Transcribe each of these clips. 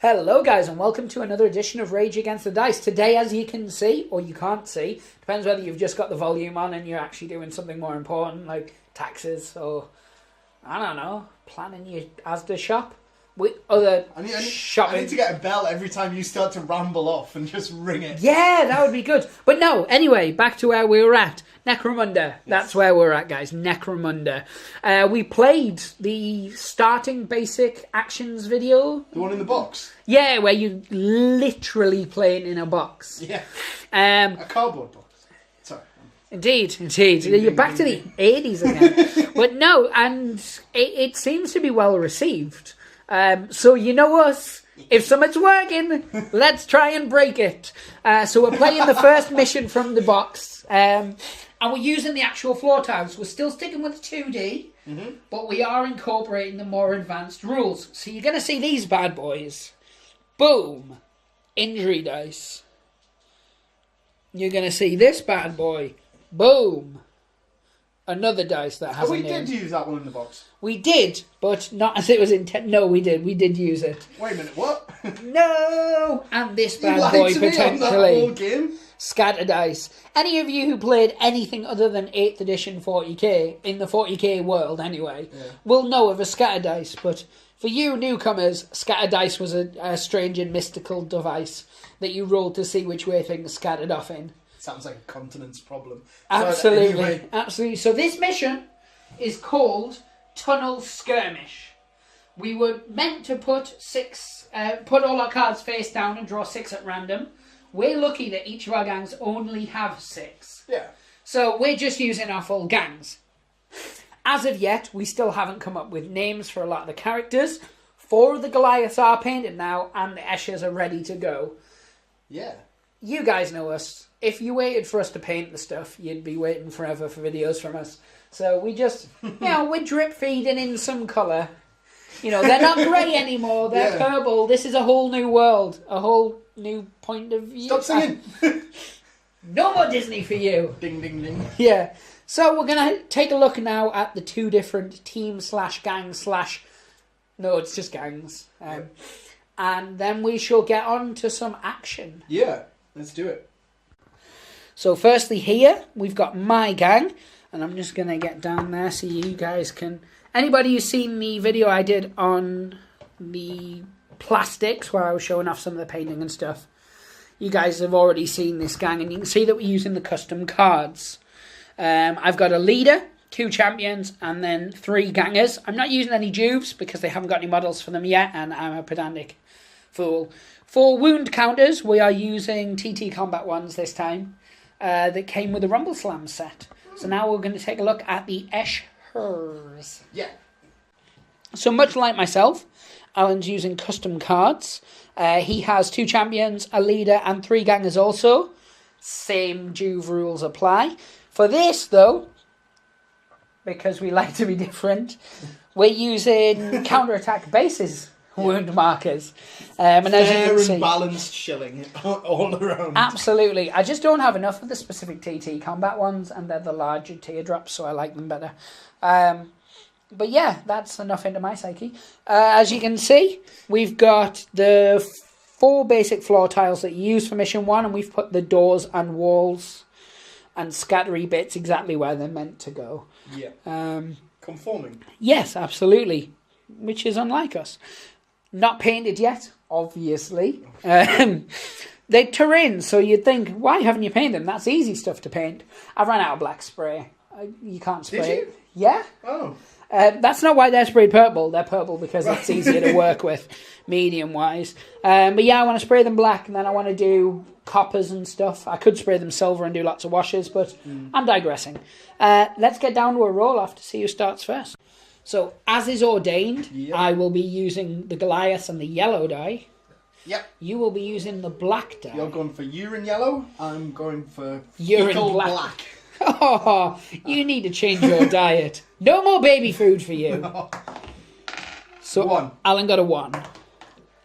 Hello guys and welcome to another edition of Rage Against the Dice. Today, as you can see, or you can't see, depends whether you've just got the volume on and you're actually doing something more important like taxes or, I don't know, planning your Asda shop. With other shopping. I need to get a bell every time you start to ramble off and just ring it. Yeah, that would be good. But no, anyway, back to where we were at. Necromunda. Yes. That's where we're at, guys. Necromunda. We played the starting basic actions video. The one in the box? Yeah, where you literally playing in a box. Yeah. A cardboard box. Sorry. Indeed. You're back to the 80s again. But no, and it seems to be well received. So you know us, if something's working, let's try and break it. So we're playing the first mission from the box, and we're using the actual floor tiles. We're still sticking with 2D, but we are incorporating the more advanced rules. So you're going to see these bad boys. Boom. Injury dice. You're going to see this bad boy. Boom. Another dice that has a name. We did use that one in the box. We did, but not as it was intended. No, we did. We did use it. Wait a minute, what? No! And this bad boy, potentially. Scatter dice. Any of you who played anything other than 8th edition 40k, in the 40k world anyway, will know of a scatter dice. But for you newcomers, scatter dice was a strange and mystical device that you rolled to see which way things scattered off in. Sounds like a continence problem. Absolutely, absolutely. So this mission is called Tunnel Skirmish. We were meant to put all our cards face down and draw 6 at random. We're lucky that each of our gangs only have 6. Yeah. So we're just using our full gangs. As of yet, we still haven't come up with names for a lot of the characters. 4 of the Goliaths are painted now, and the Eshers are ready to go. Yeah. You guys know us. If you waited for us to paint the stuff, you'd be waiting forever for videos from us. So we just, we're drip feeding in some colour. They're not grey anymore, they're purple. This is a whole new world, a whole new point of view. Stop singing! No more Disney for you. Ding, ding, ding. Yeah. So we're going to take a look now at the 2 different team/gang/ no, it's just gangs. And then we shall get on to some action. Yeah, let's do it. So firstly here, we've got my gang, and I'm just going to get down there so you guys can... Anybody who's seen the video I did on the plastics, where I was showing off some of the painting and stuff, you guys have already seen this gang, and you can see that we're using the custom cards. I've got a leader, 2 champions, and then 3 gangers. I'm not using any juves because they haven't got any models for them yet, and I'm a pedantic fool. For wound counters, we are using TTCombat ones this time. That came with the Rumbleslam set. So now we're going to take a look at the Eshers. Yeah. So much like myself, Alan's using custom cards. He has 2 champions, a leader, and 3 gangers also. Same Juve rules apply. For this, though, because we like to be different, we're using counterattack bases. Wound markers. And as you can see, balanced shilling all around. Absolutely. I just don't have enough of the specific TTCombat ones, and they're the larger teardrops, so I like them better. But yeah, that's enough into my psyche. As you can see, we've got the 4 basic floor tiles that you use for mission 1, and we've put the doors and walls and scattery bits exactly where they're meant to go. Yeah. Conforming. Yes, absolutely. Which is unlike us. Not painted yet, obviously. They're terrain, so you'd think, why haven't you painted them? That's easy stuff to paint. I've run out of black spray. You can't spray Did you? it. Yeah. Oh. That's not why they're sprayed purple. They're purple because it's easier to work with, medium-wise. But yeah, I want to spray them black, and then I want to do coppers and stuff. I could spray them silver and do lots of washes, but I'm digressing. Let's get down to a roll-off to see who starts first. So, as is ordained, I will be using the Goliath and the yellow die. Yep. You will be using the black die. You're going for urine yellow. I'm going for urine black. Oh, you need to change your diet. No more baby food for you. No. So, 1. Alan got a 1.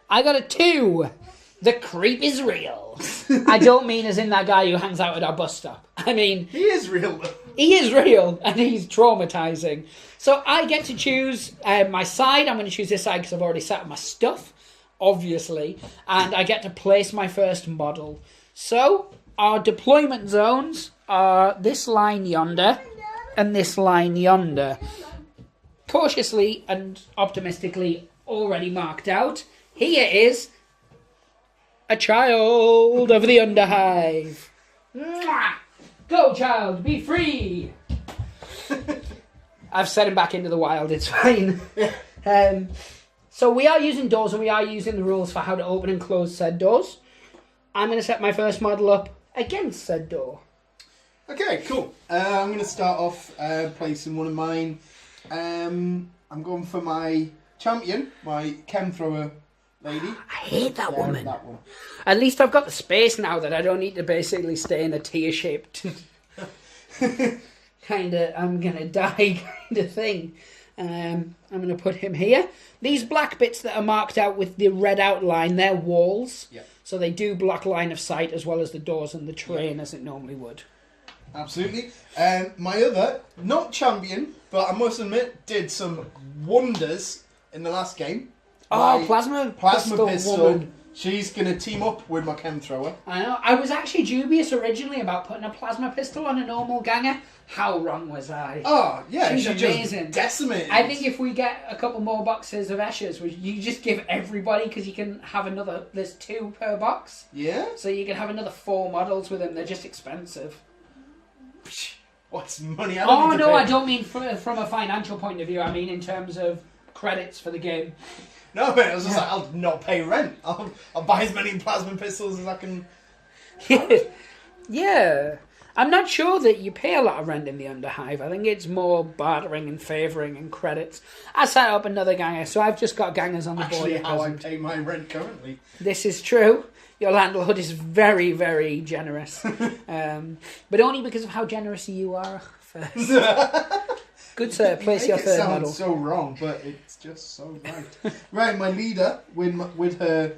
I got a 2. The creep is real. I don't mean as in that guy who hangs out at our bus stop. I mean... He is real. He is real, and he's traumatizing. So I get to choose my side. I'm going to choose this side because I've already set up my stuff. obviously, and I get to place my first model. So, our deployment zones are this line yonder and this line yonder. Cautiously and optimistically already marked out. Here is a child of the Underhive. Mwah! Go, child, be free! I've set him back into the wild, it's fine. So we are using doors, and we are using the rules for how to open and close said doors. I'm going to set my first model up against said door. Okay, cool. I'm going to start off placing one of mine. I'm going for my champion, my chem thrower lady. I hate that woman. That one. At least I've got the space now that I don't need to basically stay in a tear-shaped kind of I'm going to die kind of thing. I'm going to put him here. These black bits that are marked out with the red outline, they're walls. Yep. So they do block line of sight as well as the doors and the terrain as it normally would. Absolutely. My other, not champion, but I must admit, did some wonders in the last game. Oh, My plasma pistol. woman. She's going to team up with my chem thrower. I know. I was actually dubious originally about putting a plasma pistol on a normal ganger. How wrong was I? Oh, yeah, She's she amazing. just decimated. I think if we get a couple more boxes of Esches, you just give everybody, because you can have another, there's 2 per box. Yeah? So you can have another 4 models with them. They're just expensive. What's money? Oh, no, I don't mean from a financial point of view. I mean in terms of credits for the game. No, man, I was just like, I'll not pay rent. I'll buy as many plasma pistols as I can. Yeah. I'm not sure that you pay a lot of rent in the Underhive. I think it's more bartering and favouring and credits. I set up another ganger, so I've just got gangers on the board. Actually, how I pay my rent currently. This is true. Your landlord is very, very generous. But only because of how generous you are first. Good sir, place your third model. It sounds so wrong, but it's just so right. Right, my leader, with her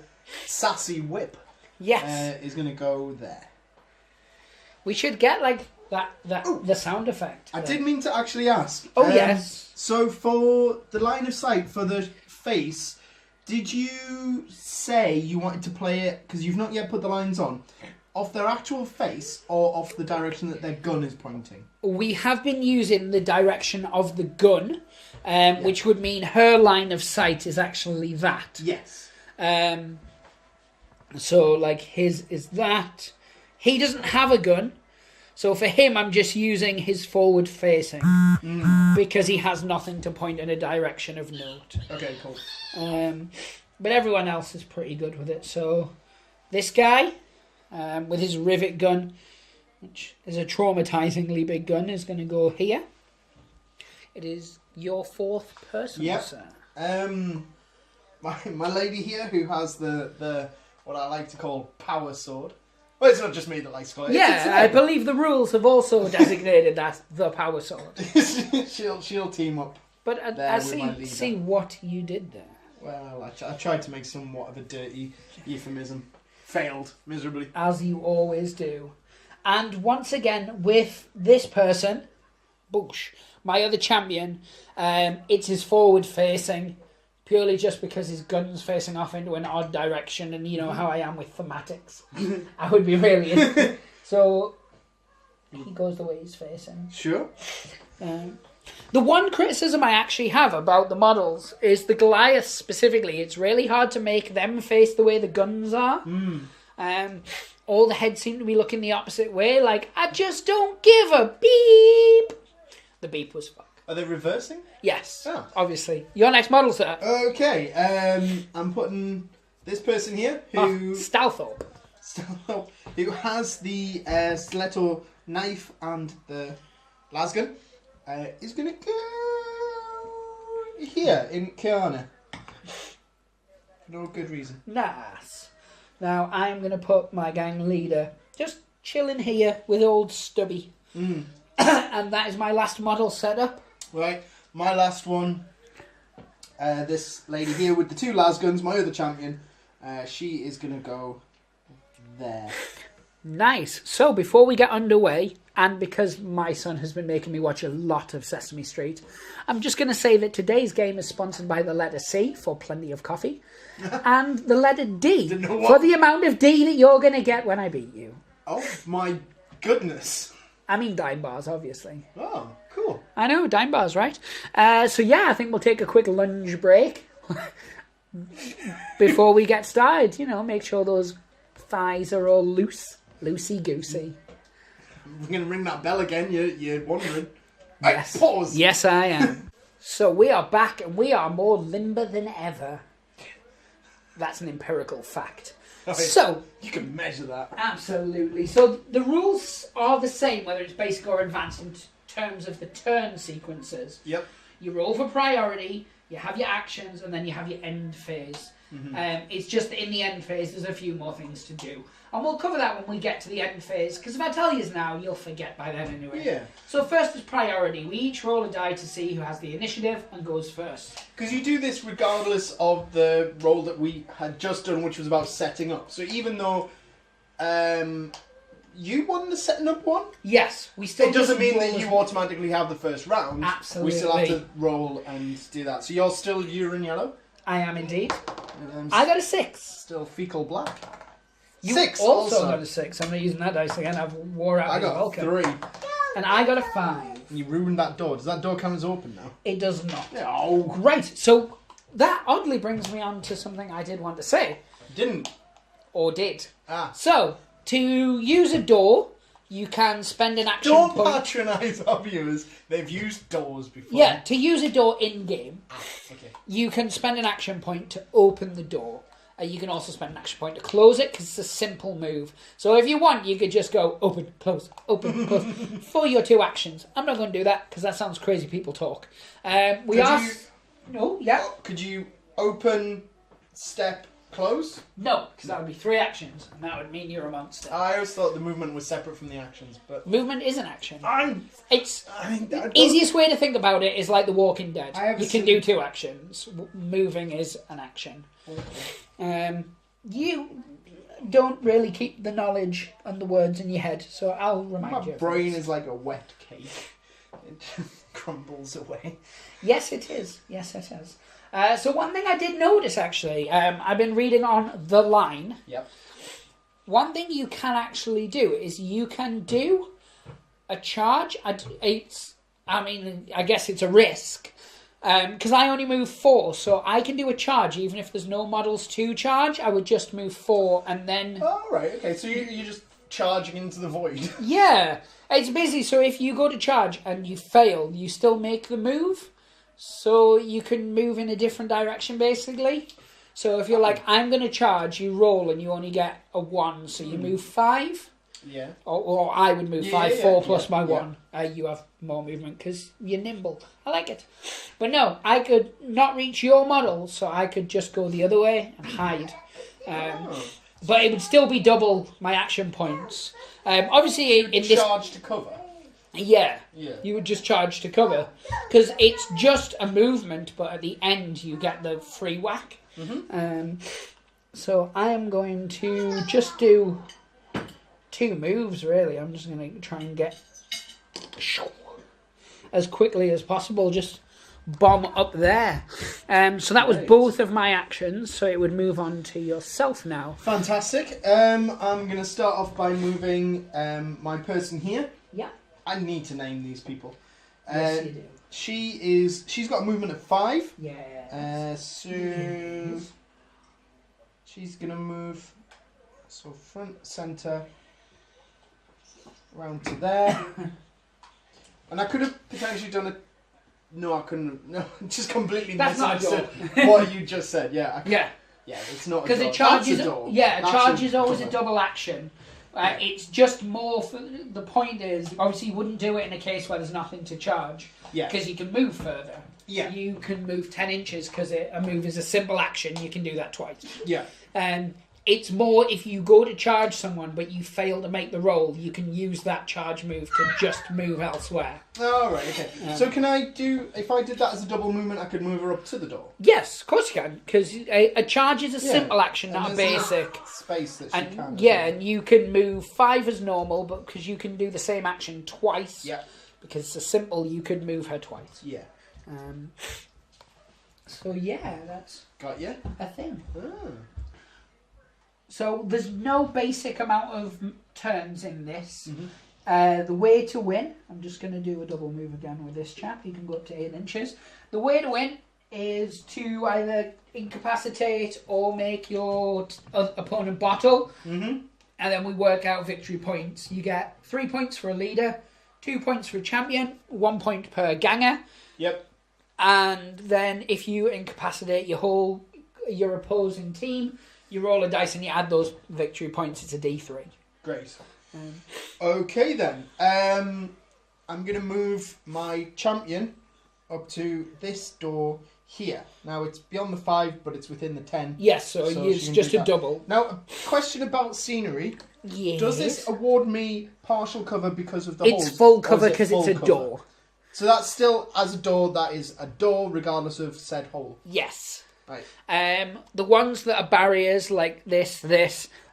sassy whip, Yes. is going to go there. We should get like the sound effect. I did mean to actually ask. Oh, yes. So for the line of sight, for the face, did you say you wanted to play it, because you've not yet put the lines on, off their actual face or off the direction that their gun is pointing? We have been using the direction of the gun, which would mean her line of sight is actually that. Yes. So, like, his is that. He doesn't have a gun, so for him I'm just using his forward facing, because he has nothing to point in a direction of note. Okay, cool. But everyone else is pretty good with it. So, this guy, with his rivet gun, which is a traumatizingly big gun, is going to go here. It is your 4th person, sir. My lady here, who has the what I like to call power sword. Well, it's not just me that likes to call it. Yeah, I believe the rules have also designated that the power sword. she'll team up. But I with see what you did there. Well, I tried to make somewhat of a dirty euphemism. Failed miserably. As you always do. And once again, with this person, Boosh, my other champion, it's his forward facing, purely just because his gun's facing off into an odd direction, and you know how I am with thematics. I would be really into. So he goes the way he's facing. Sure. The one criticism I actually have about the models is the Goliaths specifically. It's really hard to make them face the way the guns are. All the heads seem to be looking the opposite way, like, I just don't give a beep. The beep was fuck. Are they reversing? Yes, Oh. Obviously. Your next model, sir. Okay, I'm putting this person here who Stalthorpe. who has the stiletto knife and the lasgun. Is going to go here in Kiana. For no good reason. Nice. Now I'm going to put my gang leader just chilling here with old Stubby. And that is my last model set up. Right, my last one. This lady here with the 2 lasguns, my other champion. She is going to go there. Nice. So before we get underway, and because my son has been making me watch a lot of Sesame Street, I'm just going to say that today's game is sponsored by the letter C for plenty of coffee, and the letter D for the amount of D that you're going to get when I beat you. Oh my goodness. I mean dime bars, obviously. Oh, cool. I know, dime bars, right? So yeah, I think we'll take a quick lunch break before we get started. You know, make sure those thighs are all loosey-goosey. We're going to ring that bell again, you're wondering. Yes. Pause. Yes, I am. So we are back and we are more limber than ever. That's an empirical fact. Oh, so you can measure that. Absolutely. So the rules are the same, whether it's basic or advanced, in terms of the turn sequences. Yep. You roll for priority, you have your actions, and then you have your end phase. Mm-hmm. It's just in the end phase, there's a few more things to do. And we'll cover that when we get to the end phase, because if I tell you now, you'll forget by then anyway. Yeah. So first is priority. We each roll a die to see who has the initiative and goes first. Because you do this regardless of the roll that we had just done, which was about setting up. So even though you won the setting up one? Yes. We still it doesn't mean that you automatically have the first round. Absolutely. We still have to roll and do that. So you're still urine yellow? I am indeed. I got a 6. Still fecal black. You 6 also got a 6. I'm not using that dice again. I've wore out. I got 3. And I got a 5. And you ruined that door. Does that door count as open now? It does not. Oh. Right. So that oddly brings me on to something I did want to say. Didn't. Or did. Ah. So, to use a door, you can spend an action Don't point... patronise our viewers. They've used doors before. Yeah, to use a door in-game, okay. You can spend an action point to open the door. You can also spend an action point to close it, because it's a simple move. So if you want, you could just go open, close, for your 2 actions. I'm not going to do that, because that sounds crazy people talk. No, yeah. Could you open, step, close? No, because that would be 3 actions, and that would mean you're a monster. I always thought the movement was separate from the actions, but... Movement is an action. It's... The easiest way to think about it is like The Walking Dead. You can do 2 actions. Moving is an action. Okay. You don't really keep the knowledge and the words in your head, so I'll remind you. My brain is like a wet cake. It crumbles away. Yes, it is. Yes, it is. So one thing I did notice, actually, I've been reading on The Line. Yep. One thing you can actually do is you can do a charge. I guess it's a risk. Because I only move 4, so I can do a charge even if there's no models to charge. I would just move 4 and then... Oh, right, okay. So you're just charging into the void. Yeah. It's basically, so if you go to charge and you fail, you still make the move. So you can move in a different direction, basically. So if you're like, I'm going to charge, you roll and you only get a 1, so you move 5. Yeah. Or I would move 5, 4 plus my 1. You have more movement because you're nimble. I like it. But no, I could not reach your model, so I could just go the other way and hide. But it would still be double my action points. Obviously, in this... Charge to cover? Yeah. You would just charge to cover. Because it's just a movement, but at the end you get the free whack. Mm-hmm. So I am going to just do 2 moves, really. I'm just going to try and get as quickly as possible, just bomb up there. So that was both of my actions, so it would move on to yourself now. Fantastic. I'm going to start off by moving my person here. Yeah. I need to name these people. Yes, you do. She's got a movement of 5. Yeah. So she's going to move front, centre, round to there. And I could have potentially done a... No, I couldn't. No, just completely misunderstood what you just said. Yeah. Yeah, it's not a door. Because it charges... That's a door. Yeah, a charge is always a double action. It's just more... The point is, obviously you wouldn't do it in a case where there's nothing to charge. Yeah. Because you can move further. Yeah. You can move 10 inches because a move is a simple action. You can do that twice. Yeah. It's more if you go to charge someone but you fail to make the roll, you can use that charge move to just move elsewhere. Oh, right, okay. So can I do, if I did that as a double movement, I could move her up to the door? Yes, of course you can, because a charge is a simple action, not a basic. Space that she can. Yeah, and you can move 5 as normal, but because you can do the same action twice, because it's a simple, you could move her twice. Yeah. So yeah, that's got you a thing. Oh. So there's no basic amount of turns in this. The way to win, I'm just going to do a double move again with this chap. He can go up to 8 inches. The way to win is to either incapacitate or make your opponent bottle. And then we work out victory points. You get 3 points for a leader, 2 points for a champion, 1 point per ganger. Yep. And then if you incapacitate your opposing team, you roll a dice and you add those victory points. It's a D3. Great. Okay then. I'm going to move my champion up to this door here. Now it's beyond the 5, but it's within the 10. Yes, so it's just a double. Now, a question about scenery. Yes. Does this award me partial cover because of the holes? It's full cover because it's a door. So that's still, as a door, that is a door regardless of said hole? Yes. Right. The ones that are barriers, like this,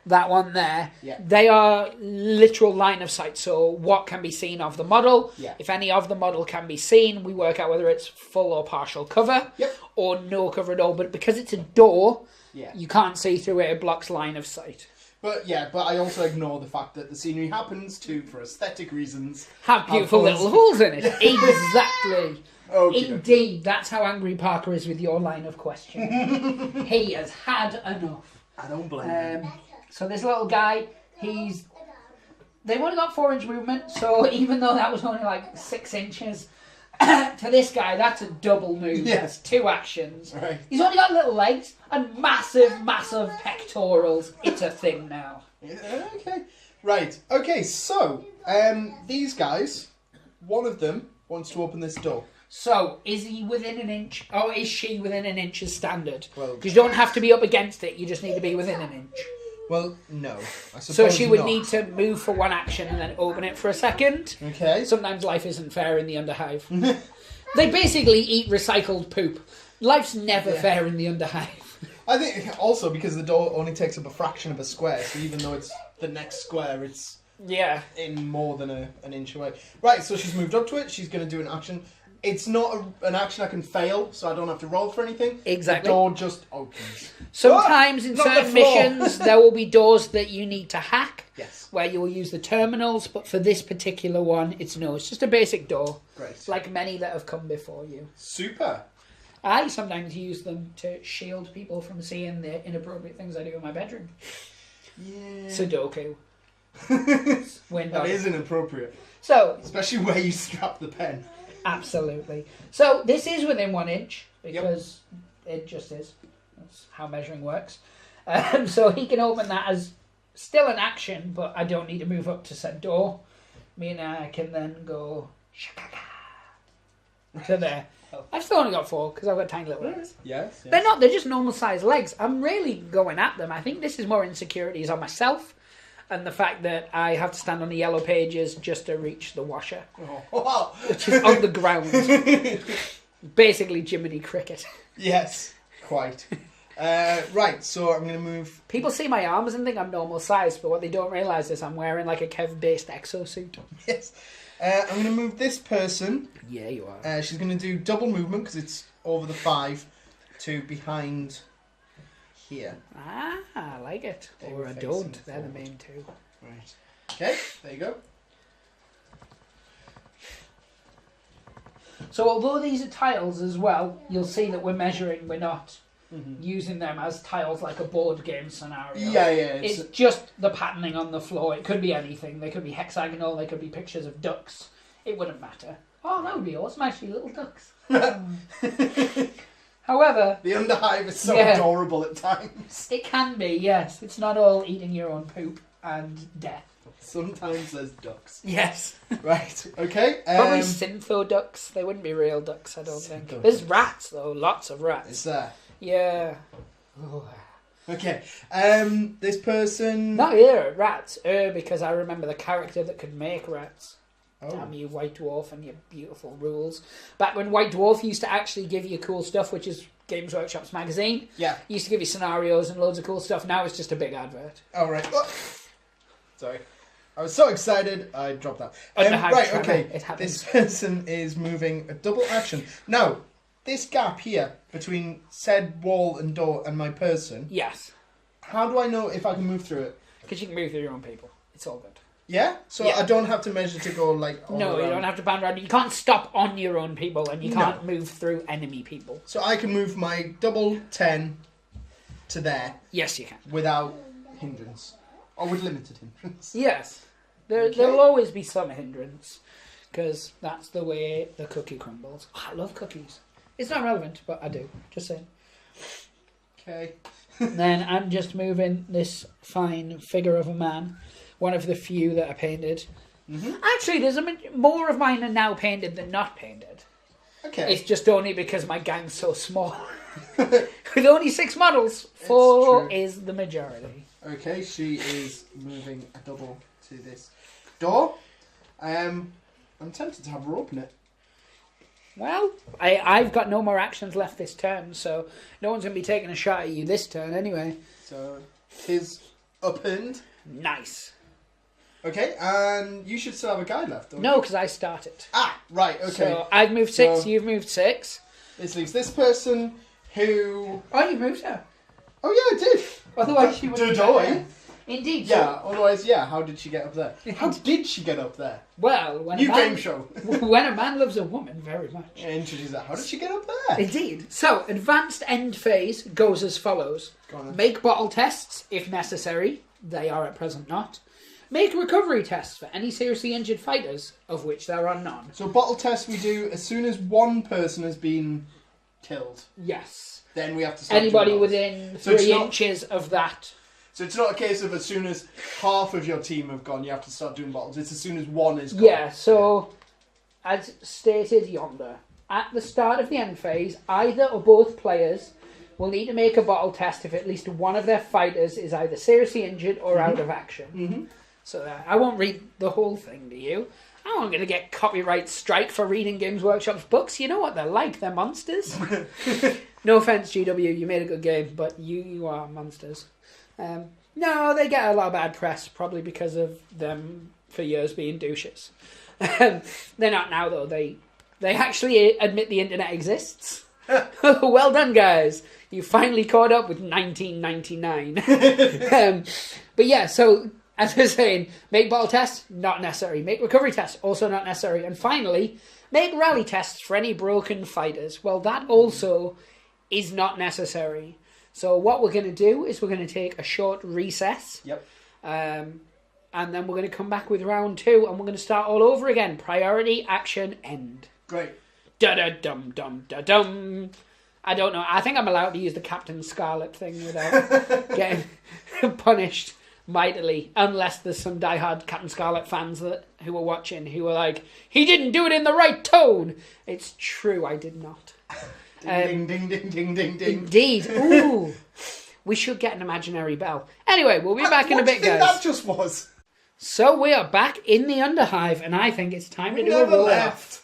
that one there, they are literal line of sight. So what can be seen of the model? If any of the model can be seen, we work out whether it's full or partial cover, or no cover at all. But because it's a door, you can't see through it. It blocks line of sight. But I also ignore the fact that the scenery happens to, for aesthetic reasons, have beautiful little holes in it. Exactly. Okay. Indeed, that's how angry Parker is with your line of question. He has had enough. I don't blame him. So this little guy, they've only got 4-inch movement, so even though that was only like 6 inches, to this guy, that's a double move. Yes. That's 2 actions. Right. He's only got little legs and massive, massive pectorals. It's a thing now. Okay. Right. Okay, so, these guys, one of them wants to open this door. So, is he within an inch, or is she within an inch as standard? Well, because you don't have to be up against it, you just need to be within an inch. Well, no. I suppose so she would not. need to move for 1 action and then open it for a second. Okay. Sometimes life isn't fair in the Underhive. They basically eat recycled poop. Life's never fair in the Underhive. I think also because the door only takes up a fraction of a square, so even though it's the next square, it's in more than an inch away. Right, so she's moved up to it. She's going to do an action. It's not an action I can fail, so I don't have to roll for anything. Exactly. The door just opens. Sometimes in certain missions, there will be doors that you need to hack. Yes. Where you will use the terminals, but for this particular one, it's just a basic door. Great. Like many that have come before you. Super. I sometimes use them to shield people from seeing the inappropriate things I do in my bedroom. Yeah. Sudoku. That is inappropriate. So, especially where you strap the pen. Absolutely. So this is within 1 inch because it just is. That's how measuring works. So he can open that as still an action, but I don't need to move up to said door. Meaning I can then go to there. I've still only got 4 because I've got tiny little legs. Yes. They're not. They're just normal sized legs. I'm really going at them. I think this is more insecurities on myself. And the fact that I have to stand on the yellow pages just to reach the washer. Oh, wow. Which is on the ground. Basically Jiminy Cricket. Yes, quite. Right, so I'm going to move... People see my arms and think I'm normal size, but what they don't realise is I'm wearing like a Kev-based exosuit. Yes. I'm going to move this person. Yeah, you are. She's going to do double movement because it's over the 5 to behind... here. I like it. Or I don't. They're the main 2. Right. Okay, there you go. So although these are tiles as well, you'll see that we're measuring, we're not using them as tiles like a board game scenario. Yeah. It's just the patterning on the floor. It could be anything. They could be hexagonal, they could be pictures of ducks. It wouldn't matter. Oh, that would be awesome, actually, little ducks. However... the Underhive is so adorable at times. It can be, yes. It's not all eating your own poop and death. Sometimes there's ducks. Yes. Right, okay. Probably syntho ducks. They wouldn't be real ducks, I don't think. There's rats, though. Lots of rats. Is there? Yeah. Oh. Okay. This person. Not here, rats. Because I remember the character that could make rats. Oh. Damn you, White Dwarf, and your beautiful rules. Back when White Dwarf used to actually give you cool stuff, which is Games Workshop's magazine. Yeah. Used to give you scenarios and loads of cool stuff. Now it's just a big advert. Oh, right. Oh. Sorry. I was so excited, I dropped that. Underhive right, tremor. okay. It happens. This person is moving a double action. Now, this gap here between said wall and door and my person, Yes. how do I know if I can move through it? Because you can move through your own people. It's all good. Yeah? So Yeah. I don't have to measure to go like all No, around. you don't have to band around. You can't stop on your own people, and you can't move through enemy people. So I can move my double 10 to there Yes, you can. without hindrance. Or with limited hindrance. Yes. Okay. There'll always be some hindrance, because that's the way the cookie crumbles. Oh, I love cookies. It's not relevant, but I do. Just saying. Okay. Then I'm just moving this fine figure of a man. One of the few that are painted. Mm-hmm. Actually, there's more of mine are now painted than not painted. Okay. It's just only because my gang's so small. With only 6 models, 4 true. is the majority. Okay, she is moving a double to this door. I'm tempted to have her open it. Well, I've got no more actions left this turn, so no one's going to be taking a shot at you this turn anyway. So, his opened. Nice. Okay, and you should still have a guy left, don't No, you? because I started. Ah, right, okay. So I've moved 6, So- you've moved 6. This leaves this person who... Oh, you moved her. Oh, yeah, I did. Otherwise she would have Did been I? there. Indeed. Yeah, otherwise, yeah, how did she get up there? How did she get up there? Well, when New a man, game show. when a man loves a woman very much. Yeah, introduce that. How did she get up there? Indeed. So, advanced end phase goes as follows. Go on then. Make bottle tests, if necessary. They are at present not. Make recovery tests for any seriously injured fighters, of which there are none. So bottle tests we do as soon as one person has been killed. Yes. Then we have to start Anybody doing bottles. within So it's 3 not- inches of that. So it's not a case of as soon as half of your team have gone, you have to start doing bottles. It's as soon as one is gone. Yeah, so, as stated yonder, at the start of the end phase, either or both players will need to make a bottle test if at least one of their fighters is either seriously injured or out of action. Mm-hmm. So I won't read the whole thing to you. I'm not going to get copyright strike for reading Games Workshop's books. You know what they're like. They're monsters. No offence, GW. You made a good game, but you are monsters. No, they get a lot of bad press, probably because of them for years being douches. They're not now, though. They actually admit the internet exists. Well done, guys. You finally caught up with 1999. But yeah, so as I was saying, make bottle tests, not necessary. Make recovery tests, also not necessary. And finally, make rally tests for any broken fighters. Well, that also is not necessary. So what we're going to do is we're going to take a short recess. Yep. And then we're going to come back with round 2, and we're going to start all over again. Priority, action, end. Great. Da-da-dum-dum-da-dum. I don't know. I think I'm allowed to use the Captain Scarlet thing without getting punished mightily. Unless there's some diehard Captain Scarlet fans who are watching who are like, he didn't do it in the right tone. It's true, I did not. Ding, ding, ding, ding, ding, ding. Indeed. Ooh. We should get an imaginary bell. Anyway, we'll be back in a bit, What do you think guys. that just was? So we are back in the Underhive, and I think it's time to do a Never roll left.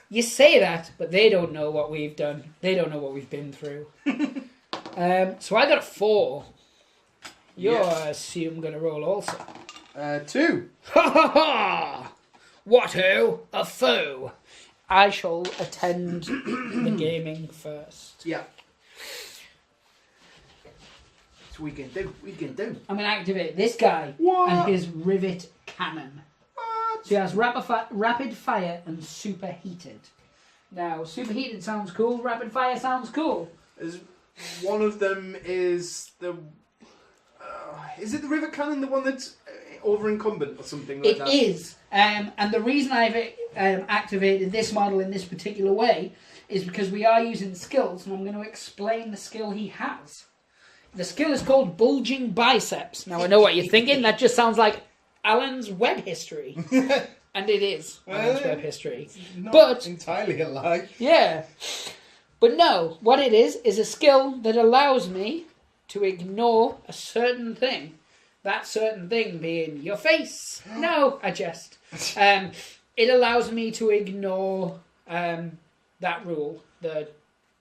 You say that, but they don't know what we've done. They don't know what we've been through. So I got a 4. You're, I assume, going to roll also. 2. Ha ha ha! What-ho? A foe. I shall attend the gaming first. Yeah. So we can do. I'm going to activate this guy What? and his rivet cannon. What? So he has rapid fire and superheated. Now, superheated sounds cool, rapid fire sounds cool. One of them is the... is it the rivet cannon, the one that's over incumbent or something like that? It is. And the reason I've activated this model in this particular way is because we are using skills, and I'm going to explain the skill he has. The skill is called Bulging Biceps. Now, I know what you're thinking. That just sounds like Alan's web history. And it is Alan's web history. Not But, entirely alike. yeah. But no, what it is a skill that allows me to ignore a certain thing. That certain thing being your face. No, I jest. It allows me to ignore that rule. The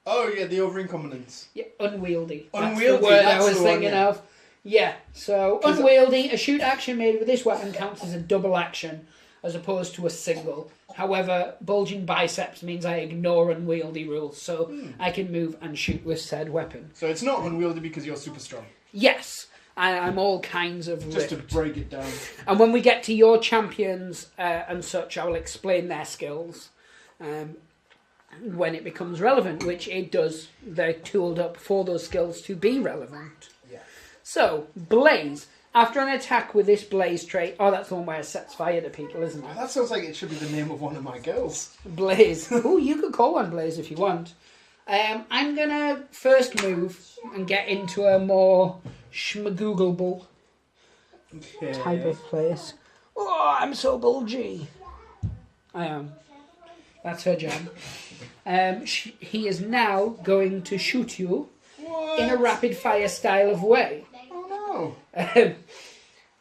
over-incompetence. Yeah, unwieldy. Unwieldy, That's the word that's I was the one, thinking yeah. of. Yeah, so unwieldy, a shoot action made with this weapon counts as a double action as opposed to a single. However, bulging biceps means I ignore unwieldy rules, so I can move and shoot with said weapon. So it's not unwieldy because you're super strong. Yes, I'm all kinds of Just ripped. to break it down. And when we get to your champions and such, I will explain their skills when it becomes relevant, which it does. They're tooled up for those skills to be relevant. Yeah. So, Blaze. After an attack with this Blaze trait... Oh, that's the one where it sets fire to people, isn't it? That sounds like it should be the name of one of my girls. Blaze. Oh, you could call one Blaze if you want. I'm going to first move and get into a more schmagoogleable type of place. Oh, I'm so bulgy. I am. That's her jam. He is now going to shoot you in a rapid fire style of way. Oh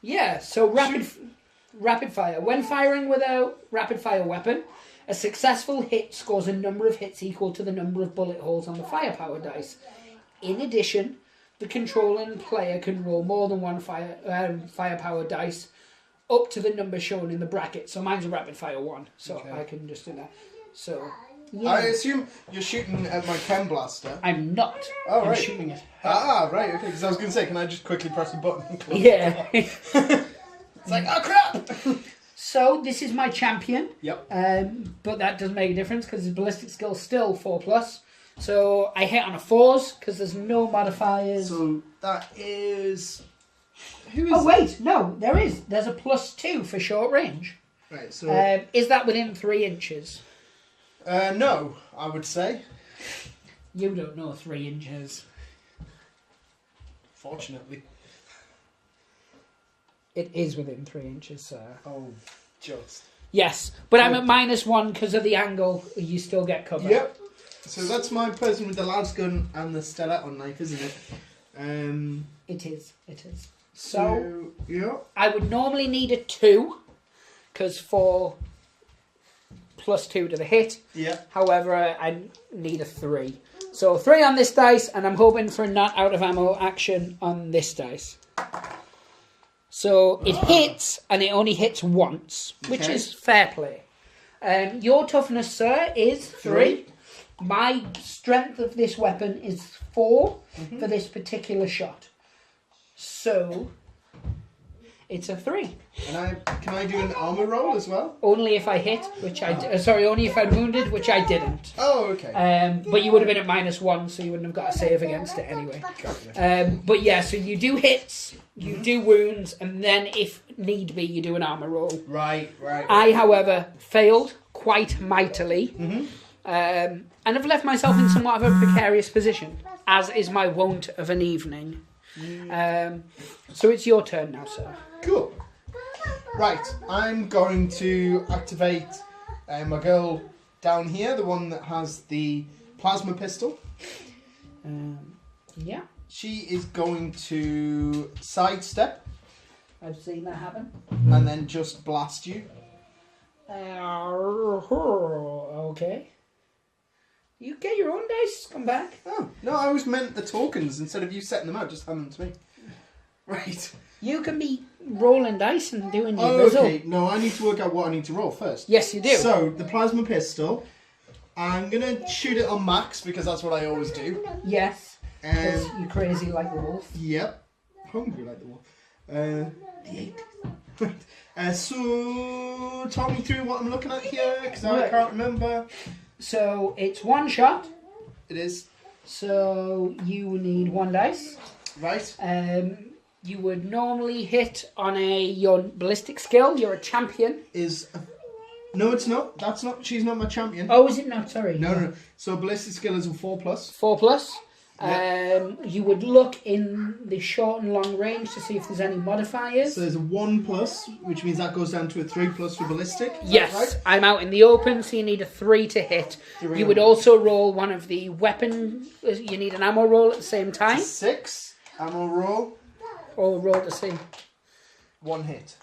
Yeah, so rapid fire. When firing with a rapid fire weapon, a successful hit scores a number of hits equal to the number of bullet holes on the firepower dice. In addition, the controlling player can roll more than one firepower dice up to the number shown in the bracket. So mine's a rapid fire 1, so Okay. I can just do that. So, yeah. I assume you're shooting at my chem blaster. I'm not. Oh, I'm right. shooting it. Ah, right, okay, because I was going to say, can I just quickly press the button? And close Yeah. It's like, oh crap! So, this is my champion. Yep. But that doesn't make a difference because his ballistic skill's still 4+. So, I hit on a 4s because there's no modifiers. So, that is... Who is Oh, wait, no, there is. There's a +2 for short range. Right, so... Is that within 3 inches? No, I would say. You don't know 3 inches. Fortunately. It is within 3 inches, sir. Oh, just. Yes, but I'm at -1 because of the angle. You still get cover. Yep. So that's my person with the las gun and the stiletto knife, isn't it? It is. So yeah. I would normally need a 2 because 4 +2 to the hit. Yeah. However, I need a 3. So 3 on this dice, and I'm hoping for a not out of ammo action on this dice. So it hits, and it only hits once, which Okay. is fair play. Your toughness, sir, is 3. My strength of this weapon is 4 for this particular shot. So it's a 3. And can I do an armor roll as well? Only if I hit, which I only if I'm wounded, which I didn't. Oh, okay. But you would have been at -1, so you wouldn't have got a save against it anyway. But yeah, so you do hits, you do wounds, and then if need be, you do an armor roll. Right. I, however, failed quite mightily, and have left myself in somewhat of a precarious position, as is my wont of an evening. So it's your turn now, sir. Cool. Right, I'm going to activate my girl down here, the one that has the plasma pistol. Yeah, She is going to sidestep I've seen that happen. and then just blast you. Okay. You get your own dice. Come back. Oh, no, I always meant the tokens. Instead of you setting them out, just hand them to me. Right. You can be rolling dice and doing your Oh, bizzle. okay. No, I need to work out what I need to roll first. Yes, you do. So, the plasma pistol, I'm going to shoot it on max because that's what I always do. Yes. Because And you're crazy like a wolf. yep. Hungry like the wolf. The 8. So, talk me through what I'm looking at here because I Right. can't remember. So it's 1 shot. It is. So you need 1 dice. Right. You would normally hit on your ballistic skill. You're a champion. No, it's not. That's not. She's not my champion. Oh, is it not? Sorry. No. So, ballistic skill is a 4+. 4+. Yeah. You would look in the short and long range to see if there's any modifiers. So there's a 1+, which means that goes down to a 3+ for ballistic. Is Yes, that right? I'm out in the open, so you need a 3 to hit. 3 You would also roll one of the weapon. You need an ammo roll at the same time. 6. Ammo roll. Or roll to see. 1 hit.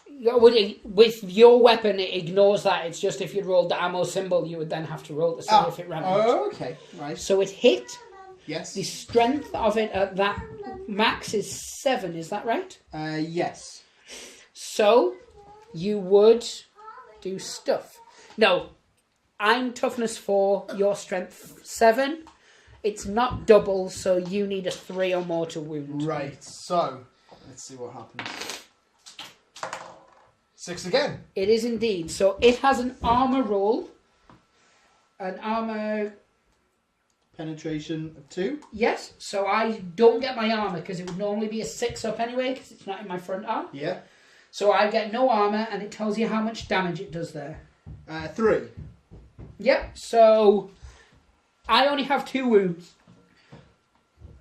With your weapon, it ignores that. It's just if you rolled the ammo symbol, you would then have to roll to see if it ran out. Oh, okay. Right. So it hit. Yes. The strength of it at that max is 7, is that right? Yes. So you would do stuff. No, I'm toughness 4, your strength 7. It's not double, so you need a 3 or more to wound. Right, so let's see what happens. 6 again. It is indeed. So it has an armor roll. An armor... Penetration of 2. Yes, so I don't get my armor because it would normally be a 6 up anyway because it's not in my front arm. Yeah. So I get no armor and it tells you how much damage it does there. 3. Yep, so I only have 2 wounds.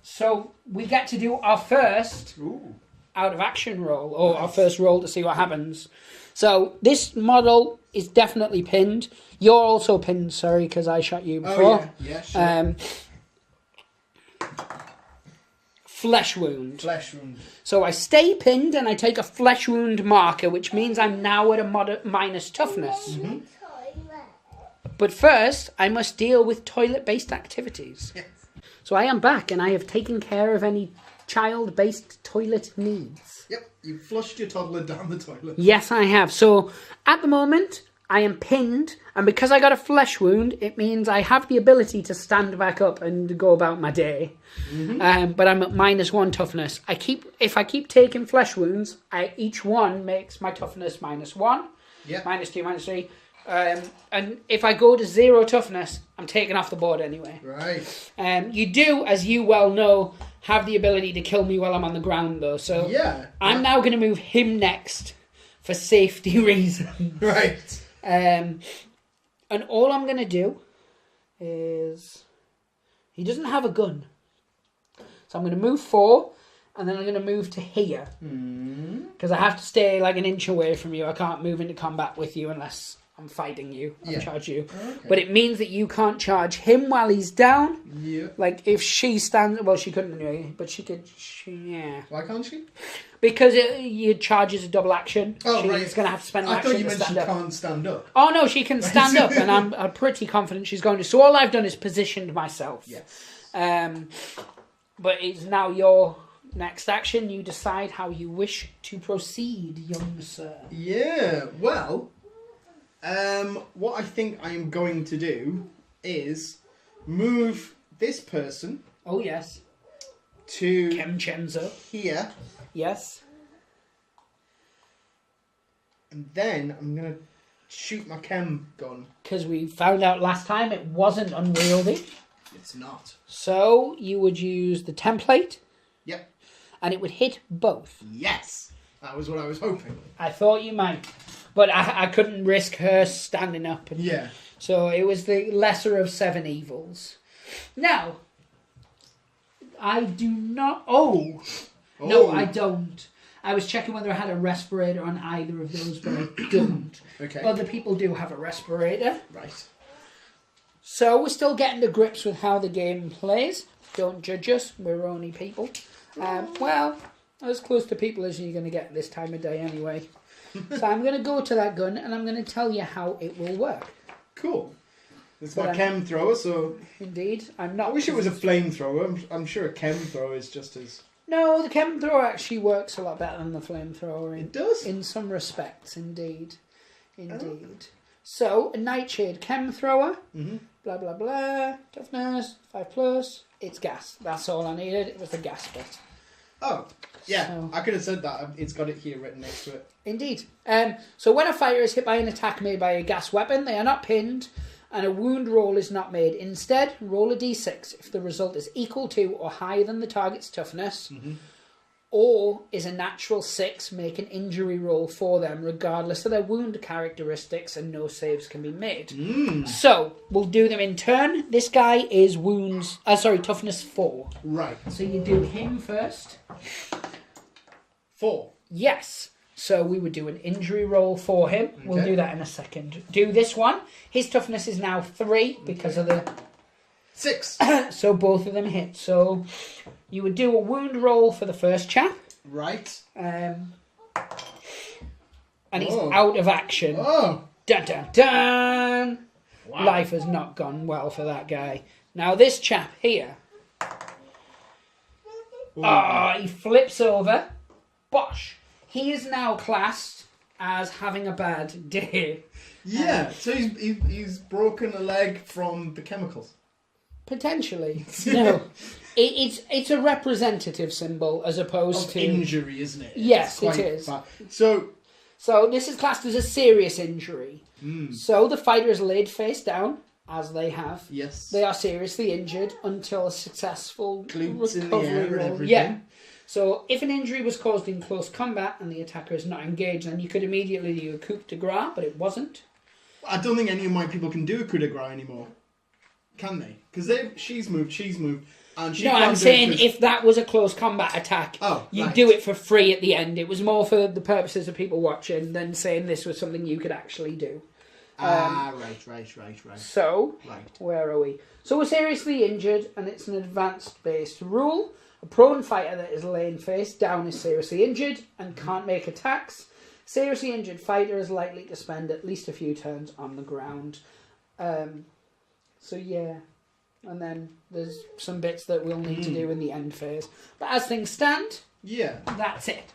So we get to do our first out of action roll, or our first roll to see what happens. So this model is definitely pinned. You're also pinned, sorry, because I shot you before. Oh, yeah, sure. Flesh wound. Flesh wound. So I stay pinned and I take a flesh wound marker, which means I'm now at a minus toughness. Mm-hmm. But first, I must deal with toilet-based activities. Yes. So I am back and I have taken care of any child-based toilet needs. Yep, you flushed your toddler down the toilet. Yes, I have. So at the moment, I am pinned, and because I got a flesh wound, it means I have the ability to stand back up and go about my day. Mm-hmm. But I'm at -1 toughness. If I keep taking flesh wounds, each one makes my toughness -1, yep. -2, -3. And if I go to 0 toughness, I'm taken off the board anyway. Right. You do, as you well know, have the ability to kill me while I'm on the ground, though. So yeah. I'm now going to move him next for safety reasons. Right. And all I'm going to do is... He doesn't have a gun. So I'm going to move 4, and then I'm going to move to here. Because I have to stay like an inch away from you. I can't move into combat with you unless I'm fighting you. I'll charge you. Okay. But it means that you can't charge him while he's down. Yeah. Like if she stands... Well, she couldn't anyway, but she could... yeah. Why can't she? Because your charge is a double action. Oh, right. She's going to have to spend an action to stand up. I thought you meant she can't stand up. Oh, no, she can stand up, and I'm pretty confident she's going to. So all I've done is positioned myself. Yes. But it's now your next action. You decide how you wish to proceed, young sir. Yeah, well, what I think I am going to do is move this person. Oh, yes. To Kemchenzo. Here. Yes. And then I'm going to shoot my chem gun. Because we found out last time it wasn't unwieldy. It's not. So you would use the template. Yep. And it would hit both. Yes. That was what I was hoping. I thought you might. But I couldn't risk her standing up. Yeah. So it was the lesser of 7 evils. Now, I do not... Oh! No, I don't. I was checking whether I had a respirator on either of those, but I don't. Okay. Other people do have a respirator. Right. So we're still getting to grips with how the game plays. Don't judge us. We're only people. Well, as close to people as you're going to get this time of day anyway. So I'm going to go to that gun and I'm going to tell you how it will work. Cool. It's my chem thrower, so... Indeed. I'm not... I wish it was a flamethrower. I'm sure a chem thrower is just as... No, the chem thrower actually works a lot better than the flamethrower. It does? In some respects, indeed. Indeed. Oh. So, a nightshade chem thrower. Mm-hmm. Blah, blah, blah. Toughness, 5+. It's gas. That's all I needed. It was the gas bit. Oh, yeah. So, I could have said that. It's got it here written next to it. Indeed. So when a fighter is hit by an attack made by a gas weapon, they are not pinned, and a wound roll is not made. Instead, roll a d6 if the result is equal to or higher than the target's toughness, or is a natural 6, make an injury roll for them, regardless of their wound characteristics, and no saves can be made. So, we'll do them in turn. This guy is toughness 4. Right. So you do him first. 4. Yes. So we would do an injury roll for him. Okay. We'll do that in a second. Do this one. His toughness is now 3 because of the... 6. So both of them hit. So you would do a wound roll for the first chap. Right. And he's out of action. Oh. Dun dun dun! Wow. Life has not gone well for that guy. Now this chap here. He flips over. Bosh! He is now classed as having a bad day. Yeah, so he's broken a leg from the chemicals. Potentially. No. It's a representative symbol as opposed Of to... injury, isn't it? Yes, it is. Bad. So this is classed as a serious injury. So the fighter is laid face down, as they have. Yes. They are seriously injured until a successful Glutes in the recovery air and roll. everything. Yeah. So if an injury was caused in close combat and the attacker is not engaged, then you could immediately do a coup de grace, but it wasn't. I don't think any of my people can do a coup de grace anymore. Can they? Because she's moved, and she No, can't I'm do saying it 'cause- if that was a close combat attack, you right. do it for free at the end. It was more for the purposes of people watching than saying this was something you could actually do. Right. So, Right. where are we? So we're seriously injured, and it's an advanced-based rule. A prone fighter that is laying face down is seriously injured and can't make attacks. Seriously injured fighter is likely to spend at least a few turns on the ground. So yeah, and then there's some bits that we'll need to do in the end phase. But as things stand, Yeah. that's it.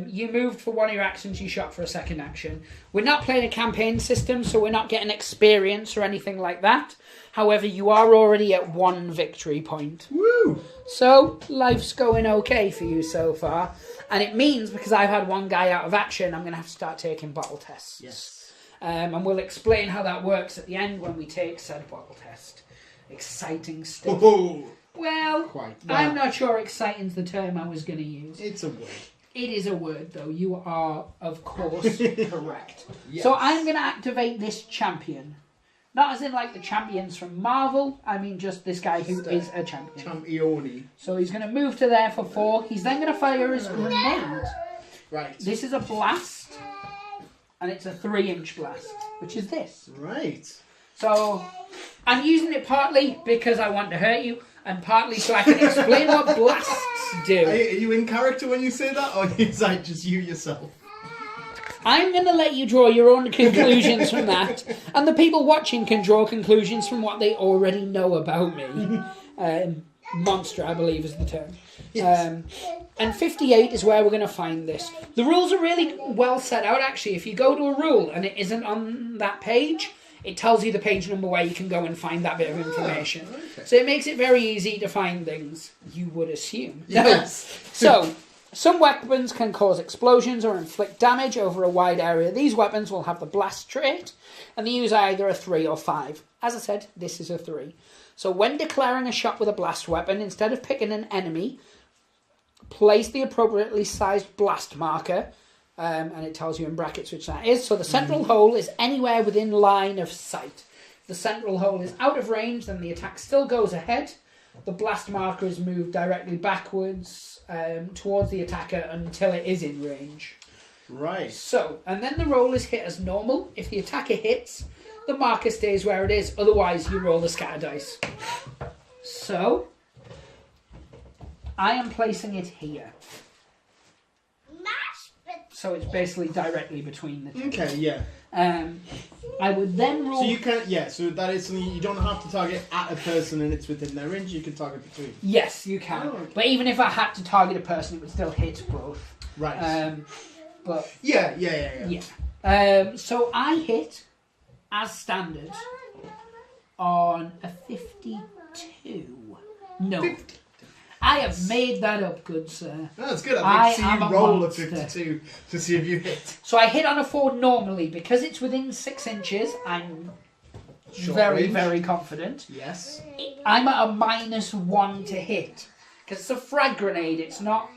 You moved for one of your actions, you shot for a second action. We're not playing a campaign system, so we're not getting experience or anything like that. However, you are already at 1 victory point. Woo! So, life's going okay for you so far. And it means, because I've had one guy out of action, I'm going to have to start taking bottle tests. Yes. And we'll explain how that works at the end when we take said bottle test. Exciting stuff. Oh, Well, quite. I'm not sure exciting's the term I was going to use. It's a word. It is a word, though. You are, of course, correct. Yes. So I'm going to activate this champion. Not as in, like, the champions from Marvel. I mean just this guy who is a champion. Championi. So he's going to move to there for 4. He's then going to fire his grenade. Right. This is a blast. And it's a 3-inch blast, which is this. Right. So I'm using it partly because I want to hurt you, and partly so I can explain what blasts do. Are you in character when you say that, or is that just you yourself? I'm going to let you draw your own conclusions from that, and the people watching can draw conclusions from what they already know about me. Monster, I believe, is the term. Yes. And 58 is where we're going to find this. The rules are really well set out, actually. If you go to a rule and it isn't on that page, it tells you the page number where you can go and find that bit of information. Okay. So it makes it very easy to find things, you would assume. Yes. So, some weapons can cause explosions or inflict damage over a wide area. These weapons will have the blast trait, and they use either a 3 or 5. As I said, this is a 3. So when declaring a shot with a blast weapon, instead of picking an enemy, place the appropriately sized blast marker, and it tells you in brackets which that is. So the central hole is anywhere within line of sight. If the central hole is out of range, then the attack still goes ahead. The blast marker is moved directly backwards towards the attacker until it is in range. Right. So, and then the roll is hit as normal. If the attacker hits, the marker stays where it is. Otherwise, you roll the scatter dice. So, I am placing it here. So it's basically directly between the two. Okay, yeah. I would then roll... So you can, yeah, so that is something you don't have to target at a person and it's within their range, you can target between. Yes, you can. Oh, okay. But even if I had to target a person, it would still hit both. Right. But Yeah. so I hit, as standard, on a 52. No. 50. I have made that up, good sir. That's good. I'd like to see I am you a roll monster. a 52 to see if you hit. So I hit on a 4 normally. Because it's within 6 inches, I'm Short very, range. very confident. Yes. I'm at a -1 to hit. Because it's a frag grenade, it's not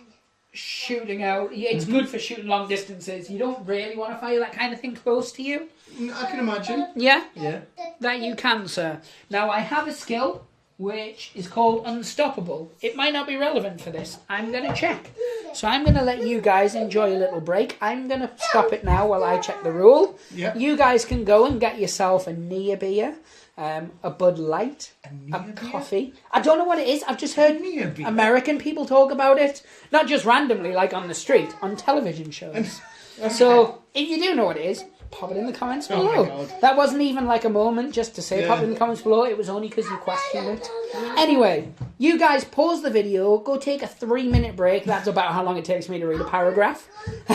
shooting out. It's good for shooting long distances. You don't really want to fire that kind of thing close to you. I can imagine. Yeah? Yeah. That you can, sir. Now, I have a skill which is called Unstoppable. It might not be relevant for this. I'm going to check. So I'm going to let you guys enjoy a little break. I'm going to stop it now while I check the rule. Yep. You guys can go and get yourself a near beer, a Bud Light, a coffee. I don't know what it is. I've just heard American people talk about it. Not just randomly, like on the street, on television shows. So if you do know what it is, pop it in the comments below. Oh my God. That wasn't even like a moment just to say pop it in the comments below. It was only because you questioned it. Anyway, you guys pause the video, go take a 3-minute break. That's about how long it takes me to read a paragraph.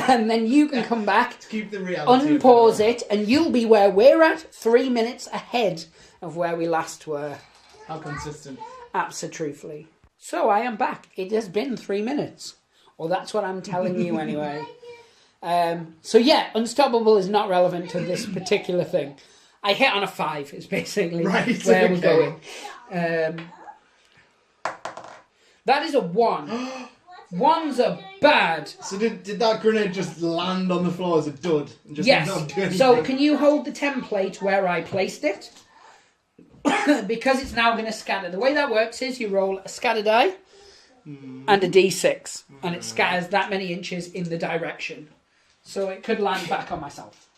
And then you can come back, Keep the reality. unpause it, and you'll be where we're at 3 minutes ahead of where we last were. How consistent. Absolutely. So I am back. It has been 3 minutes. Well, that's what I'm telling you anyway. So yeah, Unstoppable is not relevant to this particular thing. I hit on a 5 is basically where we're going. That is a 1. Ones are bad. So did that grenade just land on the floor as a dud? And just Yes. not do anything? So can you hold the template where I placed it? Because it's now going to scatter. The way that works is you roll a scatter die and a d6. And it scatters that many inches in the direction. So it could land back on myself.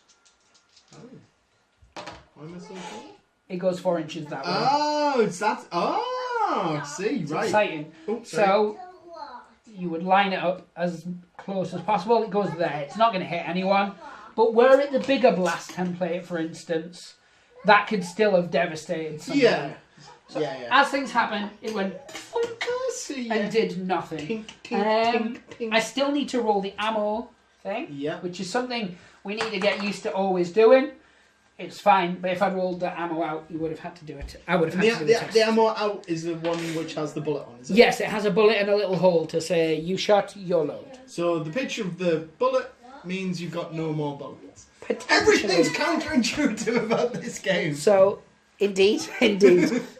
Oh. Why am I so cool? It goes 4 inches that way. Oh, it's that. Oh, I see, It's right. exciting. Oh, sorry. So you would line it up as close as possible. It goes there. It's not going to hit anyone. But were it the bigger blast template, for instance, that could still have devastated someone. Yeah. So yeah. as things happen, it went I see. and did nothing. Tink, tink, tink. I still need to roll the ammo thing, Yeah. which is something we need to get used to always doing. It's fine, but if I rolled the ammo out, you would have had to do it. I would have had to do the test. The ammo out is the one which has the bullet on, is it? Yes, it has a bullet and a little hole to say, you shot, your load. So the picture of the bullet means you've got no more bullets. Potentially. Everything's counterintuitive about this game. So, indeed.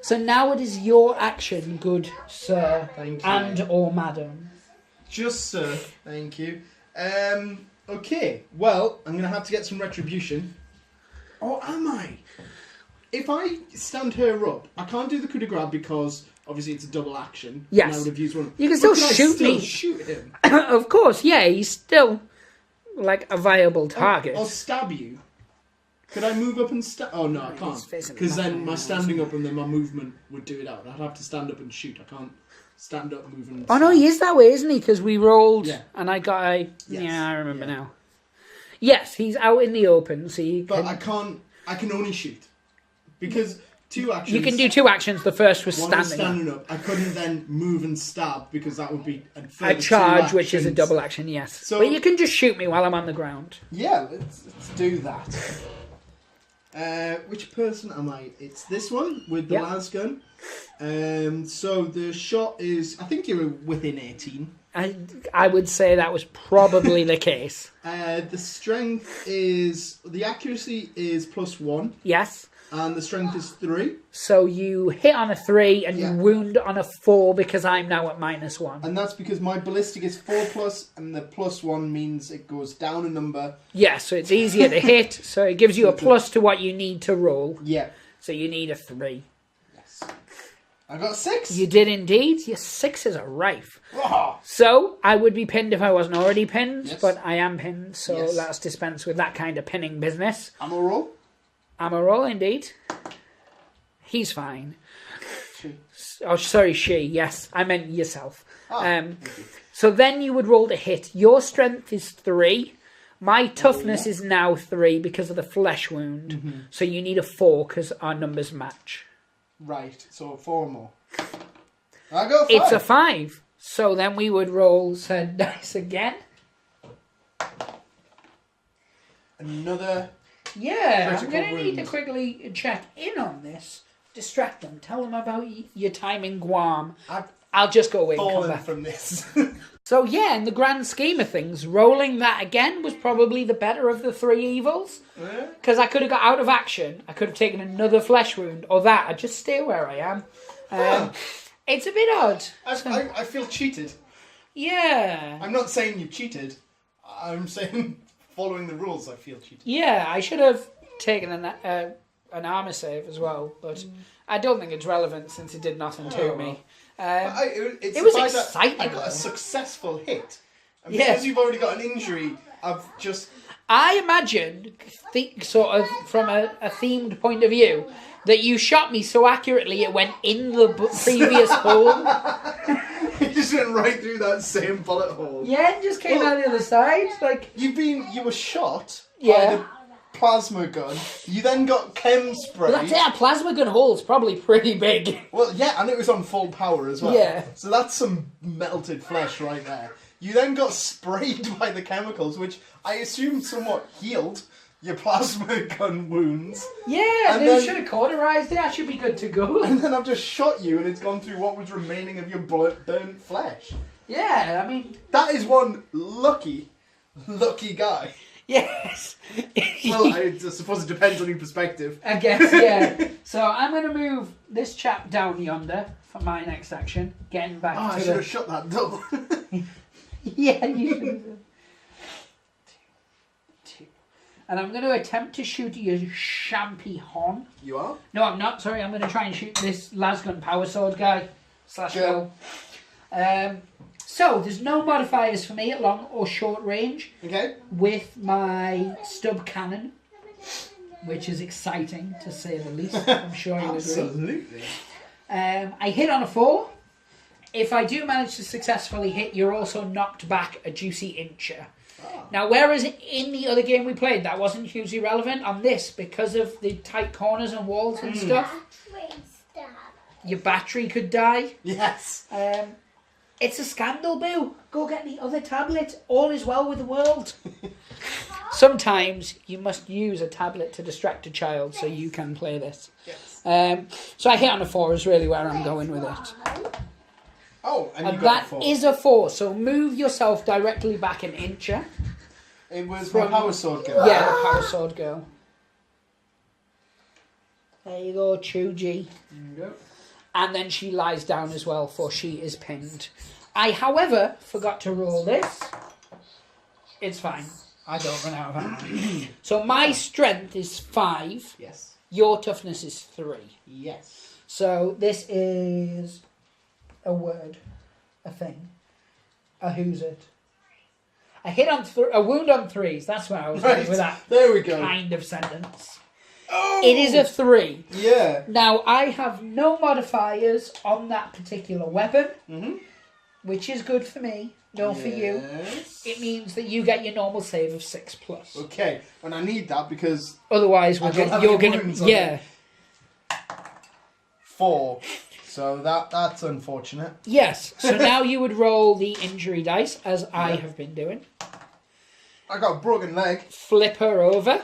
So now it is your action, good sir. Thank you. And or madam. Just sir, thank you. Okay, well, I'm going to have to get some retribution. Or am I? If I stand her up, I can't do the coup de grace because obviously it's a double action. Yes. And I would have used one. You can But still I shoot still me. shoot him. Of course, yeah, he's still like a viable target. Or stab you. Could I move up and stab? Oh no, I can't. Because then my standing up and then my movement would do it out. I'd have to stand up and shoot. I can't stand up, move and Oh no, he is that way, isn't he? Because we rolled and I got a... Yes. Yeah, I remember now. Yes, he's out in the open, so you can... But I can only shoot. Because 2 actions... You can do 2 actions. The first was One was standing standing up. I couldn't then move and stab because that would be a up. further A charge, 2 which is a actions. double action, yes. So- But you can just shoot me while I'm on the ground. Yeah, let's do that. Which person am I? It's this one with the las gun. So the shot is... I think you're within 18. I would say that was probably the case. The strength is... The accuracy is +1. Yes. And the strength is 3. So you hit on a 3 and you wound on a 4 because I'm now at -1. And that's because my ballistic is 4+, and the +1 means it goes down a number. Yeah, so it's easier to hit. So it gives you a plus to what you need to roll. Yeah. So you need a 3. Yes. I got a 6. You did indeed. Your 6s are rife. Oh. So I would be pinned if I wasn't already pinned, Yes. but I am pinned. So Yes. let's dispense with that kind of pinning business. Ammo roll. I'm a roll indeed. He's fine. She. Oh, sorry, she. Yes, I meant yourself. Thank you. So then you would roll to hit. Your strength is 3. My toughness is now 3 because of the flesh wound. So you need a 4 because our numbers match. Right, so 4 more. I got 5. It's a 5. So then we would roll said dice again. Another... Yeah, I'm critical going to need to wound. quickly check in on this. Distract them. Tell them about your time in Guam. I'll just go away and come fallen back. from this. So yeah, in the grand scheme of things, rolling that again was probably the better of the 3 evils. Because I could have got out of action. I could have taken another flesh wound. Or that. I'd just stay where I am. It's a bit odd. I feel cheated. Yeah. I'm not saying you cheated. I'm saying following the rules I feel cheated. Yeah, I should have taken an armor save as well, but I don't think it's relevant since it did nothing to me. It's it was the fact that exciting. I got though. a successful hit. And Yeah. because you've already got an injury, I've just... I imagine, sort of from a themed point of view, that you shot me so accurately it went in the previous hole. It just went right through that same bullet hole. Yeah, it just came out the other side. Like You were shot Yeah. by the plasma gun. You then got chem spray. Well, that's it. A plasma gun hole's probably pretty big. Well, yeah, and it was on full power as well. Yeah. So that's some melted flesh right there. You then got sprayed by the chemicals, which I assume somewhat healed your plasma gun wounds. Yeah, And they then- should have cauterized it. That should be good to go. And then I've just shot you and it's gone through what was remaining of your burnt flesh. Yeah, I mean, That is one lucky guy. yes. Well, I suppose it depends on your perspective. I guess, yeah. So I'm going to move this chap down yonder for my next action. Getting back Oh, I to should have shot that door. Yeah, you should. Two. And I'm going to attempt to shoot your Champion. You are? No, I'm not. Sorry, I'm going to try and shoot this lasgun power sword guy. / Go. So, there's no modifiers for me at long or short range Okay. with my stub cannon, which is exciting to say the least. I'm sure you'll agree. Absolutely. I hit on a 4. If I do manage to successfully hit, you're also knocked back a juicy incher. Ah. Now, whereas in the other game we played, that wasn't hugely relevant, on this, because of the tight corners and walls and stuff, your battery could die. Yes. It's a scandal, boo. Go get the other tablet. All is well with the world. Sometimes you must use a tablet to distract a child so you can play this. Yes. So I hit on a 4 is really where I'm going with it. Oh, and you And got that a 4. is a 4, so move yourself directly back an incher. It was my power sword girl. Yeah, the power sword girl. There you go, Chuji. There you go. And then she lies down as well, for she is pinned. I, however, forgot to roll this. It's fine. I don't run out of ammo. So my strength is 5. Yes. Your toughness is 3. Yes. So this is a word, a thing, a who's it. I hit on a wound on 3s. That's where I was going with that There we go. kind of sentence. Oh! It is a 3. Yeah. Now I have no modifiers on that particular weapon, which is good for me. No, for you. Yes. It means that you get your normal save of 6+. Okay, and I need that because Otherwise, I don't have you're any gonna wounds on yeah. it. 4. So that's unfortunate. Yes. So now you would roll the injury dice as I have been doing. I got a broken leg. Flip her over.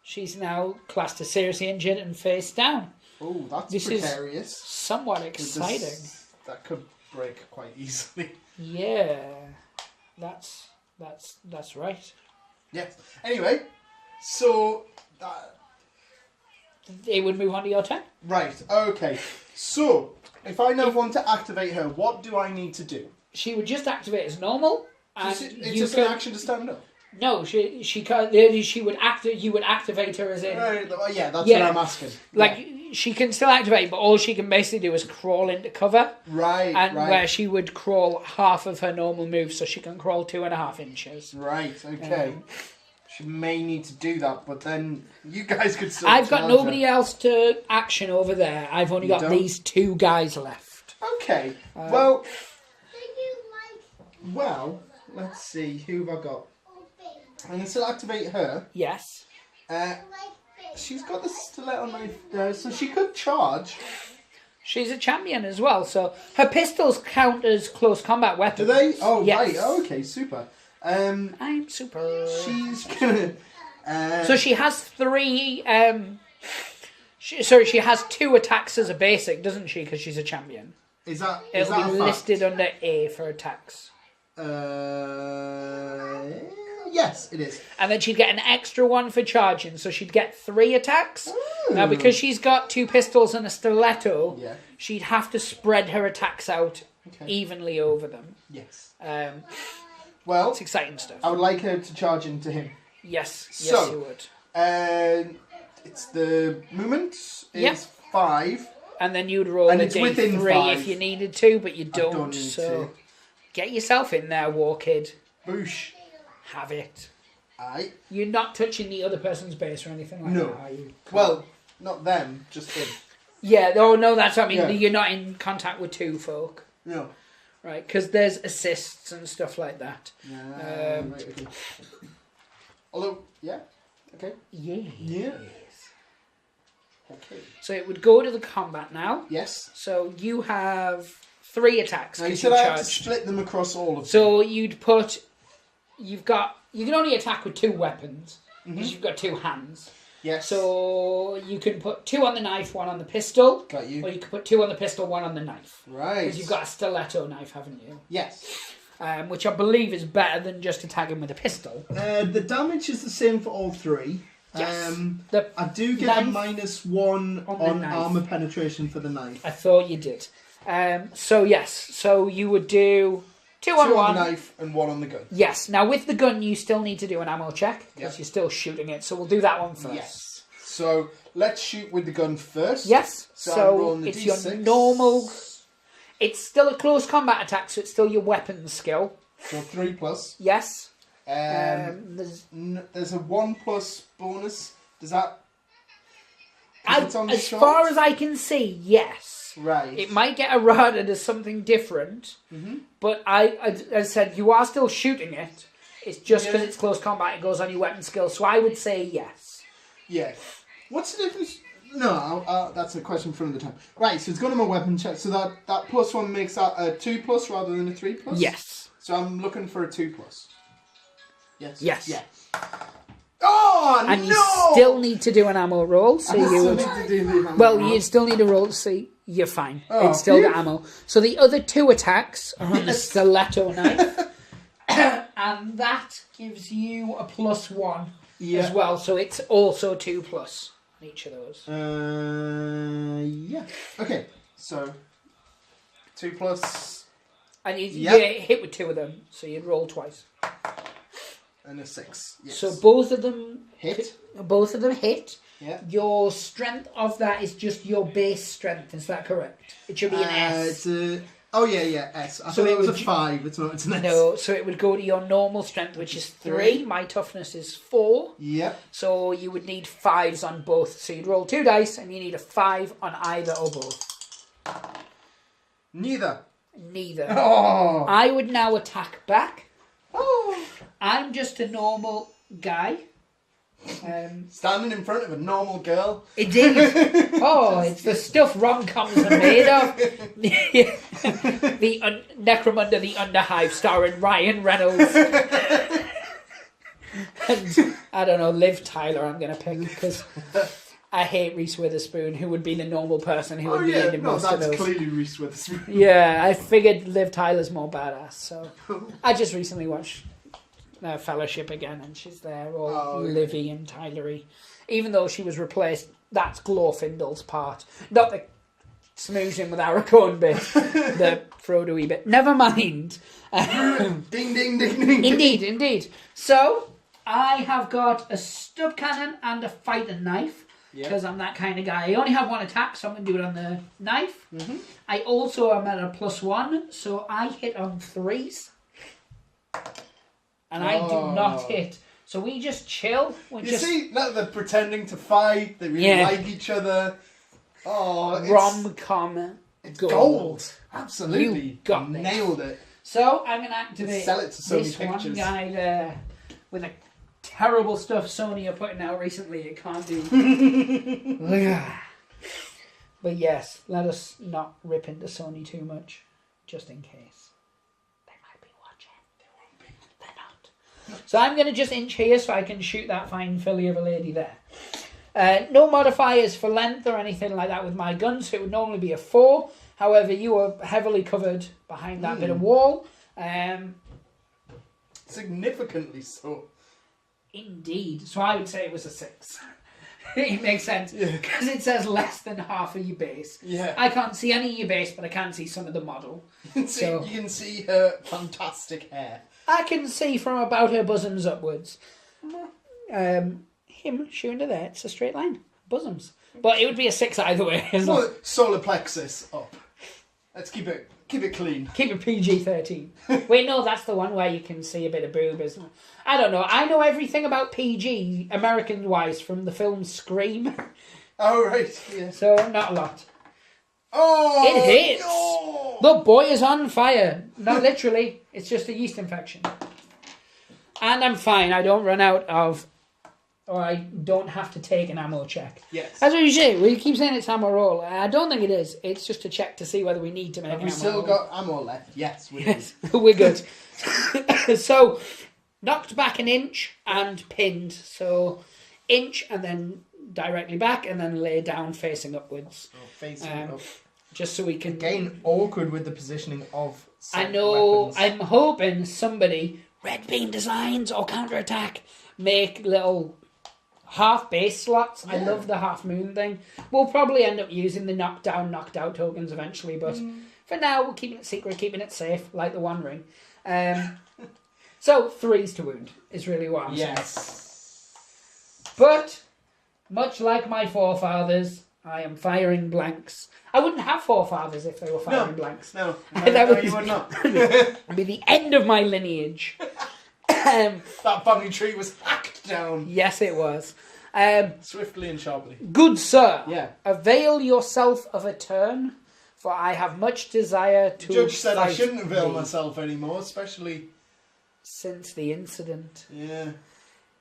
She's now classed as seriously injured and face down. Oh, that's This is precarious. somewhat exciting. That could break quite easily. Yeah, that's right. Yes. Anyway, so It would move on to your turn. right. Okay. So if I now want to activate her, what do I need to do? She would just activate as normal, and It's you just could an action to stand up. no. She would You would activate her as in Right. Yeah, that's Yeah. what I'm asking. like she can still activate, but all she can basically do is crawl into cover. Right. And right. where she would crawl half of her normal move, so she can crawl 2.5 inches. Right. Okay. She may need to do that, but then you guys could still. I've got charge nobody her. else to action over there. I've only You got don't? these 2 guys left. Okay. Well, let's see. Who have I got? I'm going to still activate her. Yes. She's got the stiletto knife there, so she could charge. She's a champion as well, so her pistols count as close combat weapons. Do they? Oh, Yes. right. Oh, okay, super. I'm super. She's gonna. So she has 3. She has 2 attacks as a basic, doesn't she? Because she's a champion. Is that It'll a be fact? listed under A for attacks. Yes, it is. And then she'd get an extra 1 for charging, so she'd get 3 attacks. Ooh. Now, because she's got 2 pistols and a stiletto, Yeah. she'd have to spread her attacks out evenly over them. Yes. It's exciting stuff. I would like her to charge into him. Yes, So- you would. it's the movement Yep. is 5. And then you'd roll And a it's within D3 5. if you needed to, but you don't. need So to. get yourself in there, War Kid. Boosh. Have it. Aye. You're not touching the other person's base or anything like No. that, are you? Well, not them, just him. Yeah, oh no, that's what I mean. Yeah. You're not in contact with two folk. No. Right, because there's assists and stuff like that. Right, okay. Although, yeah. Okay. Yes. Yeah. Okay. So it would go to the combat now. Yes. So you have 3 attacks. Now you 'cause said I have to charged. split them across all of them. So you'd put... You can only attack with 2 weapons. Because you've got 2 hands. Yes. So you can put 2 on the knife, 1 on the pistol. Got you. Or you can put 2 on the pistol, 1 on the knife. Right. Because you've got a stiletto knife, haven't you? Yes. Which I believe is better than just attacking with a pistol. The damage is the same for all 3. Yes. I do get a knife -1 on the on knife. armor penetration for the knife. I thought you did. So yes, so you would do 2 on 2 1. on the knife and 1 on the gun. Yes. Now with the gun, you still need to do an ammo check because Yep. you're still shooting it. So we'll do that one first. Yes. So let's shoot with the gun first. Yes. So I'm So rolling the it's your D6. normal. It's still a close combat attack, so it's still your weapon skill. So 3 plus. Yes. There's a 1+ bonus. Does that? As far as I can see, yes. Right. It might get errated as something different, but as I said, you are still shooting it. It's just because it's close combat, it goes on your weapon skill. So I would say yes. Yeah. What's the difference? No, that's a question for another time. Right, so it's going to my weapon check. So that +1 makes that a 2+ rather than a 3+? Yes. So I'm looking for a 2+. Yes. Yes. Yeah. Oh, And no! you still need to do an ammo roll, so you would... Well, you still need a roll to see you're fine. Oh, It's still phew. got ammo. So the other 2 attacks are on the stiletto knife, and that gives you a +1 as well. So it's also 2+ on each of those. Yeah. Okay, so 2+, And you Yep. hit with 2 of them, so you'd roll twice. and a 6. Yes. So both of them hit. Yeah. Your strength of that is just your base strength. Is that correct? It should be an S. S. I So thought it it was a would- 5. It's not. It's an S. No, so it would go to your normal strength, which is 3. My toughness is 4. Yep. So you would need 5s on both. So you'd roll 2 dice, and you need a 5 on either or both. Neither. Neither. Oh. I would now attack back. Oh. I'm just a normal guy. Standing in front of a normal girl. Indeed. Oh, it's the stuff rom-coms are made of. Necromunda the Underhive, starring Ryan Reynolds. And I don't know, Liv Tyler I'm going to pick because I hate Reese Witherspoon, who would be the normal person who would be in most of that's those. clearly Reese Witherspoon. Yeah, I figured Liv Tyler's more badass. So I just recently watched Fellowship again, and she's there, all Livy and Tylery. Even though she was replaced, that's Glorfindel's part, not the smoozing with Aragorn bit, the Frodo-y bit. Never mind. Ding, ding, ding, ding. Indeed. So I have got a stub cannon and a fighting knife. Because I'm that kind of guy. I only have 1 attack, so I'm going to do it on the knife. I also am at a +1, so I hit on 3s. And I do not hit. So we just chill. See, look, they're pretending to fight. They really like each other. Oh, it's rom-com gold. Absolutely. You got this. Nailed it. So I'm going to activate Sell it to Sony this Pictures. one guy there with the terrible stuff Sony are putting out recently. It can't be. But yes, let us not rip into Sony too much, just in case. They might be watching. They won't be. They're not. So I'm going to just inch here so I can shoot that fine filly of a lady there. No modifiers for length or anything like that with my gun, so it would normally be a 4. However, you are heavily covered behind that bit of wall. Significantly so. Indeed. So I would say it was a 6. It makes sense. Because it says less than half of your base. Yeah. I can't see any of your base, but I can see some of the model. You can see her fantastic hair. I can see from about her bosoms upwards. Him shooting to there, it's a straight line. bosoms. But it would be a 6 either way. Well, solar plexus up. Let's keep it clean. Keep it PG-13. Wait, no, that's the one where you can see a bit of boob, isn't it? I don't know. I know everything about PG, American-wise, from the film Scream. Oh, right. Yeah. So, not a lot. Oh! It hits! No! The boy is on fire. Not literally. It's just a yeast infection. And I'm fine. I don't run out of... Or I don't have to take an ammo check. Yes. That's what you say. We keep saying it's ammo roll. I don't think it is. It's just a check to see whether we need to make Have an we ammo still roll. got ammo left? Yes, we Yes, we're good. So, knocked back an inch and pinned. So, inch and then directly back and then lay down facing upwards. Oh, facing up. Just so we can... Again, awkward with the positioning of I know. weapons. I'm hoping somebody, Red Beam Designs or Counterattack, make little half base slots. I love the half moon thing. We'll probably end up using the knockdown, knocked out tokens eventually, but for now we're keeping it secret, keeping it safe, like the One Ring. So 3s to wound is really what I'm saying. But much like my forefathers, I am firing blanks. I wouldn't have forefathers if they were firing blanks. No, That you would not. would be the end of my lineage. That family tree was hacked down. Yes, it was. Swiftly and sharply. Good sir, Yeah. avail yourself of a turn, for I have much desire to The judge said I fight shouldn't avail thee. myself anymore, especially... Since the incident. Yeah.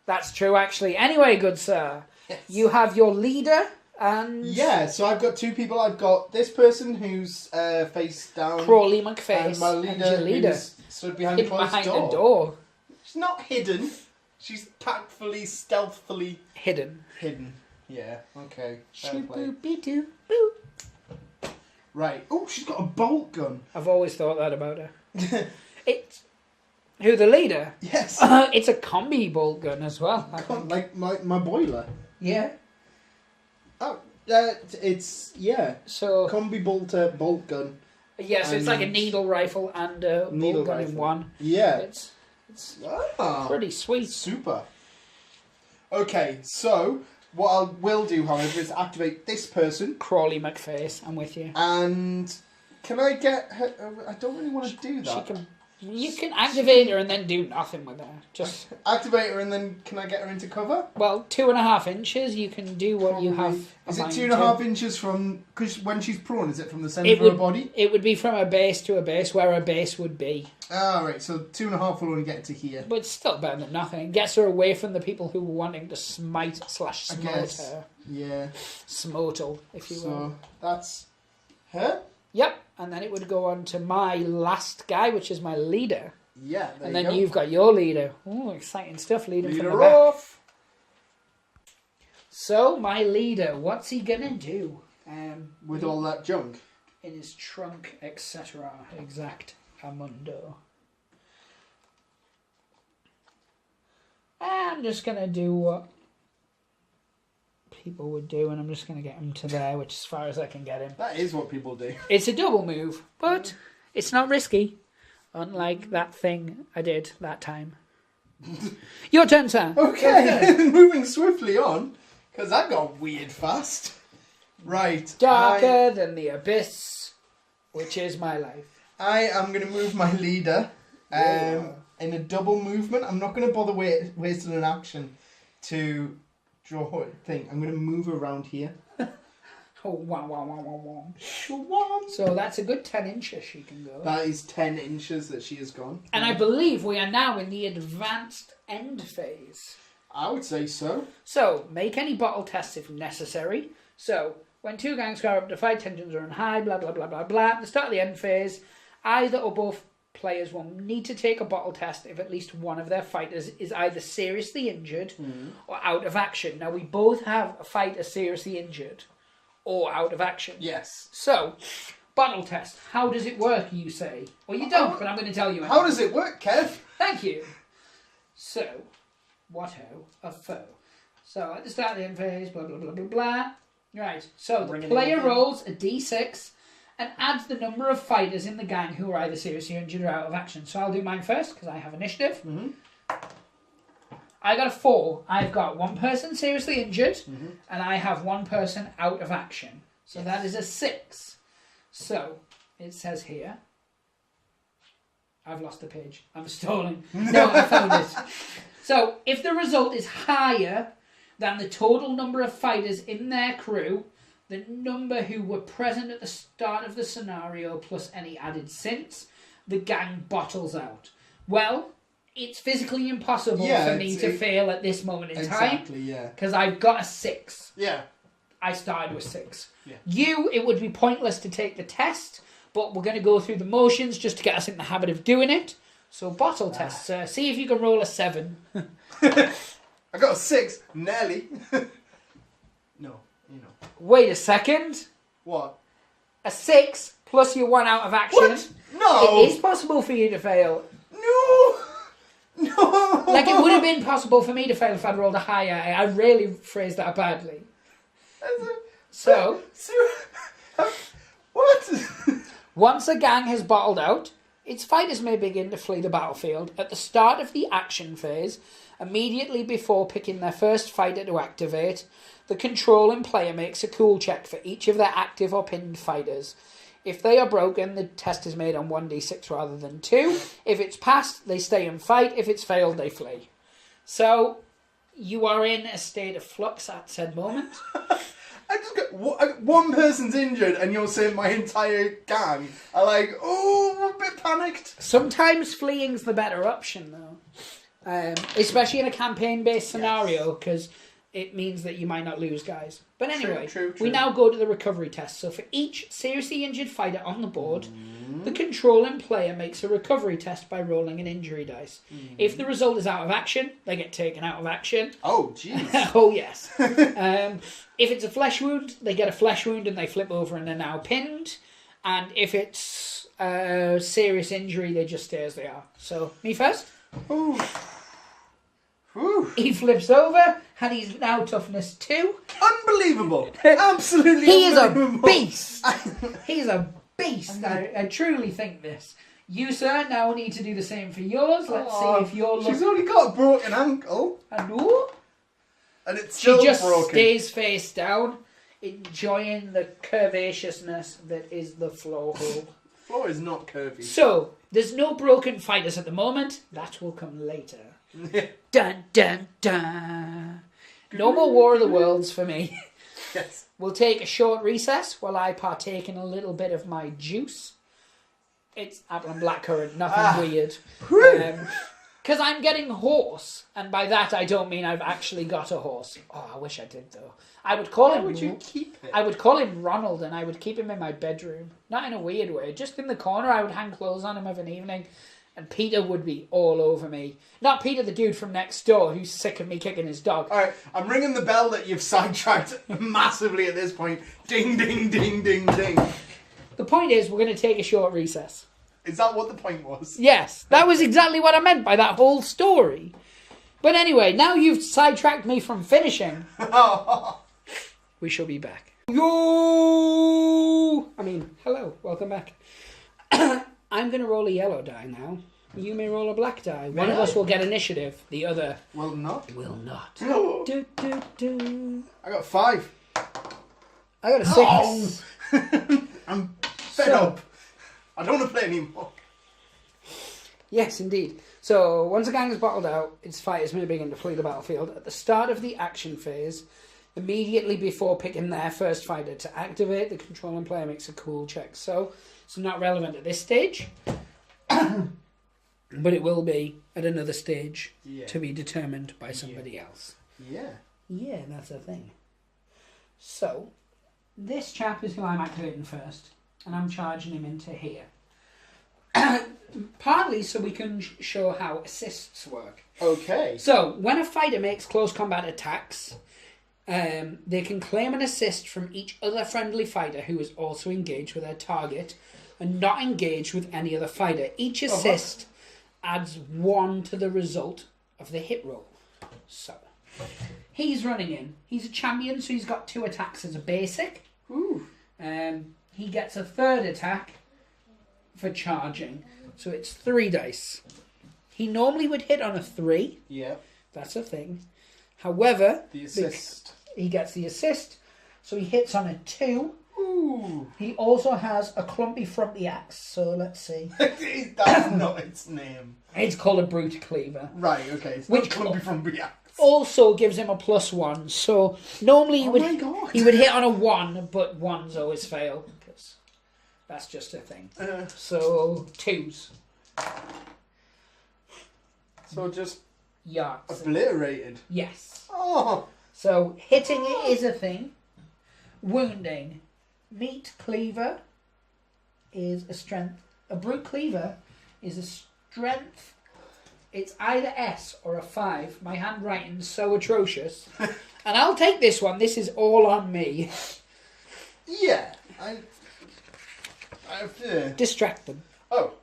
That's true, actually. Anyway, good sir, Yes. you have your leader and... Yeah, so I've got 2 people. I've got this person who's face down. Crawley McFace And my and your leader. who's stood behind a Hidden closed behind door. the door. She's not hidden. She's tactfully, stealthily Hidden. hidden. Yeah, okay. Fair play. Shoo-boo-be-doo, boo. Right. Oh, she's got a bolt gun. I've always thought that about her. It's... Who, the leader? Yes. It's a combi bolt gun as well, I think. Like my boiler. Yeah. Oh, it's, yeah. So... Combi bolter bolt gun. Yeah, so it's like a needle rifle and a Needle bolt gun in rifle. one. Yeah. It's Ah, pretty sweet. super. Okay, so what I will do, however, is activate this person. Crawley McFace, I'm with you. And can I get her? I don't really want to do that. You can activate her and then do nothing with her. Just Activate her and then can I get her into cover? 2.5 inches. You can do what you have. Is it mind 2.5 to. inches from? Because when she's prone, is it from the centre It of her would body? It would be from a base to a base where a base would be. Ah, right. So 2.5 will only get to here. But it's still better than nothing. It gets her away from the people who were wanting to smite / smote guess. her. Yeah. Smotal, if you will. So that's her. Yep. And then it would go on to my last guy, which is my leader. Yeah. There And you then go. you've got your leader. Ooh, exciting stuff leading from the Leader back. off. So, my leader, what's he going to do? With all that junk. In his trunk, etc. Exact amundo. I'm just going to do what people would do, and I'm just going to get him to there, which is as far as I can get him. That is what people do. It's a double move, but it's not risky. Unlike that thing I did that time. Your turn, sir. Okay, moving swiftly on, because that got weird fast. Right. Darker than the abyss, which is my life. I am going to move my leader in a double movement. I'm not going to bother wasting an action to draw a thing. I'm going to move around here. Oh, wow, wow, wow, wow, wow. So that's a good 10 inches she can go. That is 10 inches that she has gone. And I believe we are now in the advanced end phase. I would say so. So, make any bottle tests if necessary. So, when 2 gangs score up to 5 tensions are on high, blah, blah, blah, blah, blah. At the start of the end phase, either or both players will need to take a bottle test if at least one of their fighters is either seriously injured or out of action. Now, we both have a fighter seriously injured or out of action. Yes. So, bottle test. How does it work, you say? Well, you don't, but I'm going to tell you. How does it work, Kev? Thank you. So, what ho, a foe. So, at the start of the end phase, blah, blah, blah, blah, blah. Right, so the player rolls a d6 and adds the number of fighters in the gang who are either seriously injured or out of action. So I'll do mine first, because I have initiative. I got a 4. I've got one person seriously injured, and I have one person out of action. So that is a 6. So it says here. I've lost the page. I'm stalling. No, I found it. So if the result is higher than the total number of fighters in their crew, the number who were present at the start of the scenario plus any added since, the gang bottles out. Well, it's physically impossible for me to fail at this moment in time. Exactly, yeah. Because I've got a 6. Yeah. I started with 6. Yeah. It would be pointless to take the test, but we're going to go through the motions just to get us in the habit of doing it. So, bottle tests. See if you can roll a 7. I got a 6. Nearly. No, you know. Wait a second. What? A 6 plus your 1 out of action. What? No. It is possible for you to fail. No. No. Like, it would have been possible for me to fail if I'd rolled a higher. I really phrased that badly. So, what? once a gang has bottled out, its fighters may begin to flee the battlefield at the start of the action phase, immediately before picking their first fighter to activate. The controlling player makes a cool check for each of their active or pinned fighters. If they are broken, the test is made on 1d6 rather than 2. If it's passed, they stay and fight. If it's failed, they flee. So, you are in a state of flux at said moment. I just got one person's injured, and you're saying my entire gang are like, oh, we're a bit panicked. Sometimes fleeing's the better option, though, especially in a campaign-based scenario, because it means that you might not lose guys. But anyway, true. We now go to the recovery test. So for each seriously injured fighter on the board, the controlling player makes a recovery test by rolling an injury dice. If the result is out of action, they get taken out of action. Oh, jeez. Oh, yes. If it's a flesh wound, they get a flesh wound and they flip over and are now pinned. And if it's a serious injury, they just stay as they are. So, me first. Ooh. Ooh. He flips over, and he's now toughness 2. Unbelievable. Absolutely He is a unbelievable. beast. He's a beast. I truly think this. You, sir, now need to do the same for yours. Let's see if you're She's only got a broken ankle. And it's She still just broken. stays face down, enjoying the curvaceousness that is the floor hole. Floor is not curvy. So, there's no broken fighters at the moment. That will come later. Dun, dun, dun. No more War of the Worlds for me. Yes. We'll take a short recess while I partake in a little bit of my juice. It's apple and blackcurrant, nothing weird. Because I'm getting hoarse, and by that I don't mean I've actually got a horse. Oh, I wish I did though. I would call him. Why would you keep it? I would call him Ronald, and I would keep him in my bedroom. Not in a weird way, just in the corner. I would hang clothes on him of an evening, and Peter would be all over me. Not Peter, the dude from next door, who's sick of me kicking his dog. All right, I'm ringing the bell that you've sidetracked massively at this point. Ding, ding, ding, ding, ding. The point is, we're going to take a short recess. Is that what the point was? Yes, that was exactly what I meant by that whole story. But anyway, now you've sidetracked me from finishing. We shall be back. Hello, welcome back. I'm going to roll a yellow die now. You may roll a black die. One of us will get initiative. The other will not. Will not. Do. I got 5. I got a 6. Oh. I'm fed up. I don't want to play anymore. Yes, indeed. So, once a gang is bottled out, its fighters may begin to flee the battlefield. At the start of the action phase, immediately before picking their first fighter to activate, the controlling player makes a cool check. So, it's not relevant at this stage, but it will be at another stage to be determined by somebody else. Yeah. Yeah, that's a thing. So, this chap is who I'm activating first, and I'm charging him into here. Partly so we can show how assists work. Okay. So, when a fighter makes close combat attacks, they can claim an assist from each other friendly fighter who is also engaged with their target and not engaged with any other fighter. Each assist adds 1 to the result of the hit roll. So, he's running in. He's a champion, so he's got 2 attacks as a basic. Ooh. He gets a 3rd attack for charging, so it's 3 dice. He normally would hit on a 3. Yeah. That's a thing. However, The assist. he gets the assist, so he hits on a 2. Ooh. He also has a clumpy frumpy axe, so let's see. That's not its name. It's called a brute cleaver. Right, okay. It's Which not clumpy from React. Also gives him a +1, so normally Oh my God. he would hit on a 1, but 1s always fail, because that's just a thing. So 2s. So just Yards. obliterated. Yes. Oh. So hitting it is a thing. Wounding. Meat cleaver is a strength. A brute cleaver is a strength. It's either S or a 5. My handwriting's so atrocious. And I'll take this one. This is all on me. Yeah. Distract them. Oh.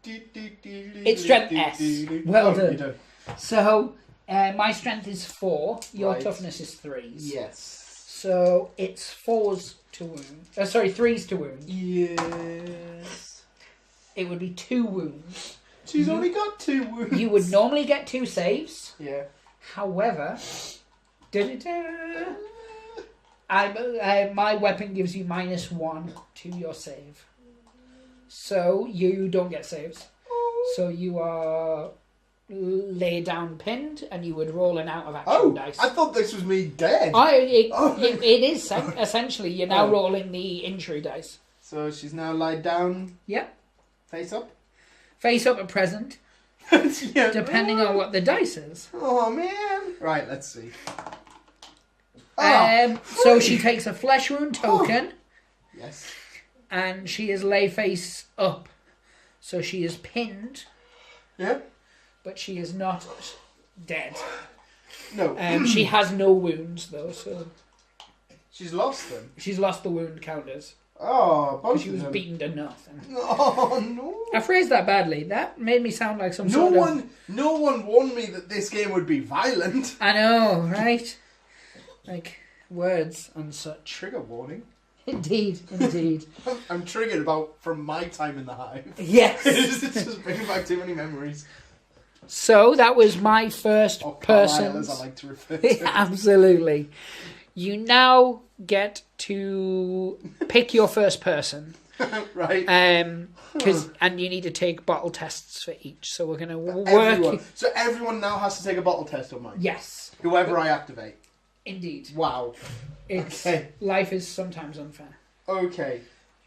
It's strength S. Well done. You do. So, my strength is 4. Your Right. toughness is 3s. Yes. So, it's 4s to wound. Sorry, 3s to wound. Yes. It would be 2 wounds. She's only got 2 wounds. You would normally get 2 saves. Yeah. However, my weapon gives you -1 to your save. So you don't get saves. So you are lay down pinned, and you would roll an out of action dice. I thought this was me dead. It is essentially you're now rolling the injury dice. So she's now lied down. Yep. Face up. Face up at present, Yeah. depending on what the dice is. Oh man. Right, let's see. So she takes a flesh wound token. Yes. And she is lay face up. So she is pinned, Yeah. but she is not dead. No. She has no wounds though, so She's lost them. she's lost the wound counters. Oh, both She of was them. beaten to nothing. Oh no. I phrased that badly. That made me sound like some No sort of... one warned me that this game would be violent. I know, right? Like, words and such. Trigger warning. Indeed, indeed. I'm triggered from my time in the hive. Yes! It's just bringing back too many memories. So, that was my first person. As I like to refer to. Absolutely. You now get to pick your first person. Right. And you need to take bottle tests for each. So we're going to work... Everyone. So everyone now has to take a bottle test on mine? Yes. Whoever I activate? Indeed. Wow. It's Okay. Life is sometimes unfair. Okay.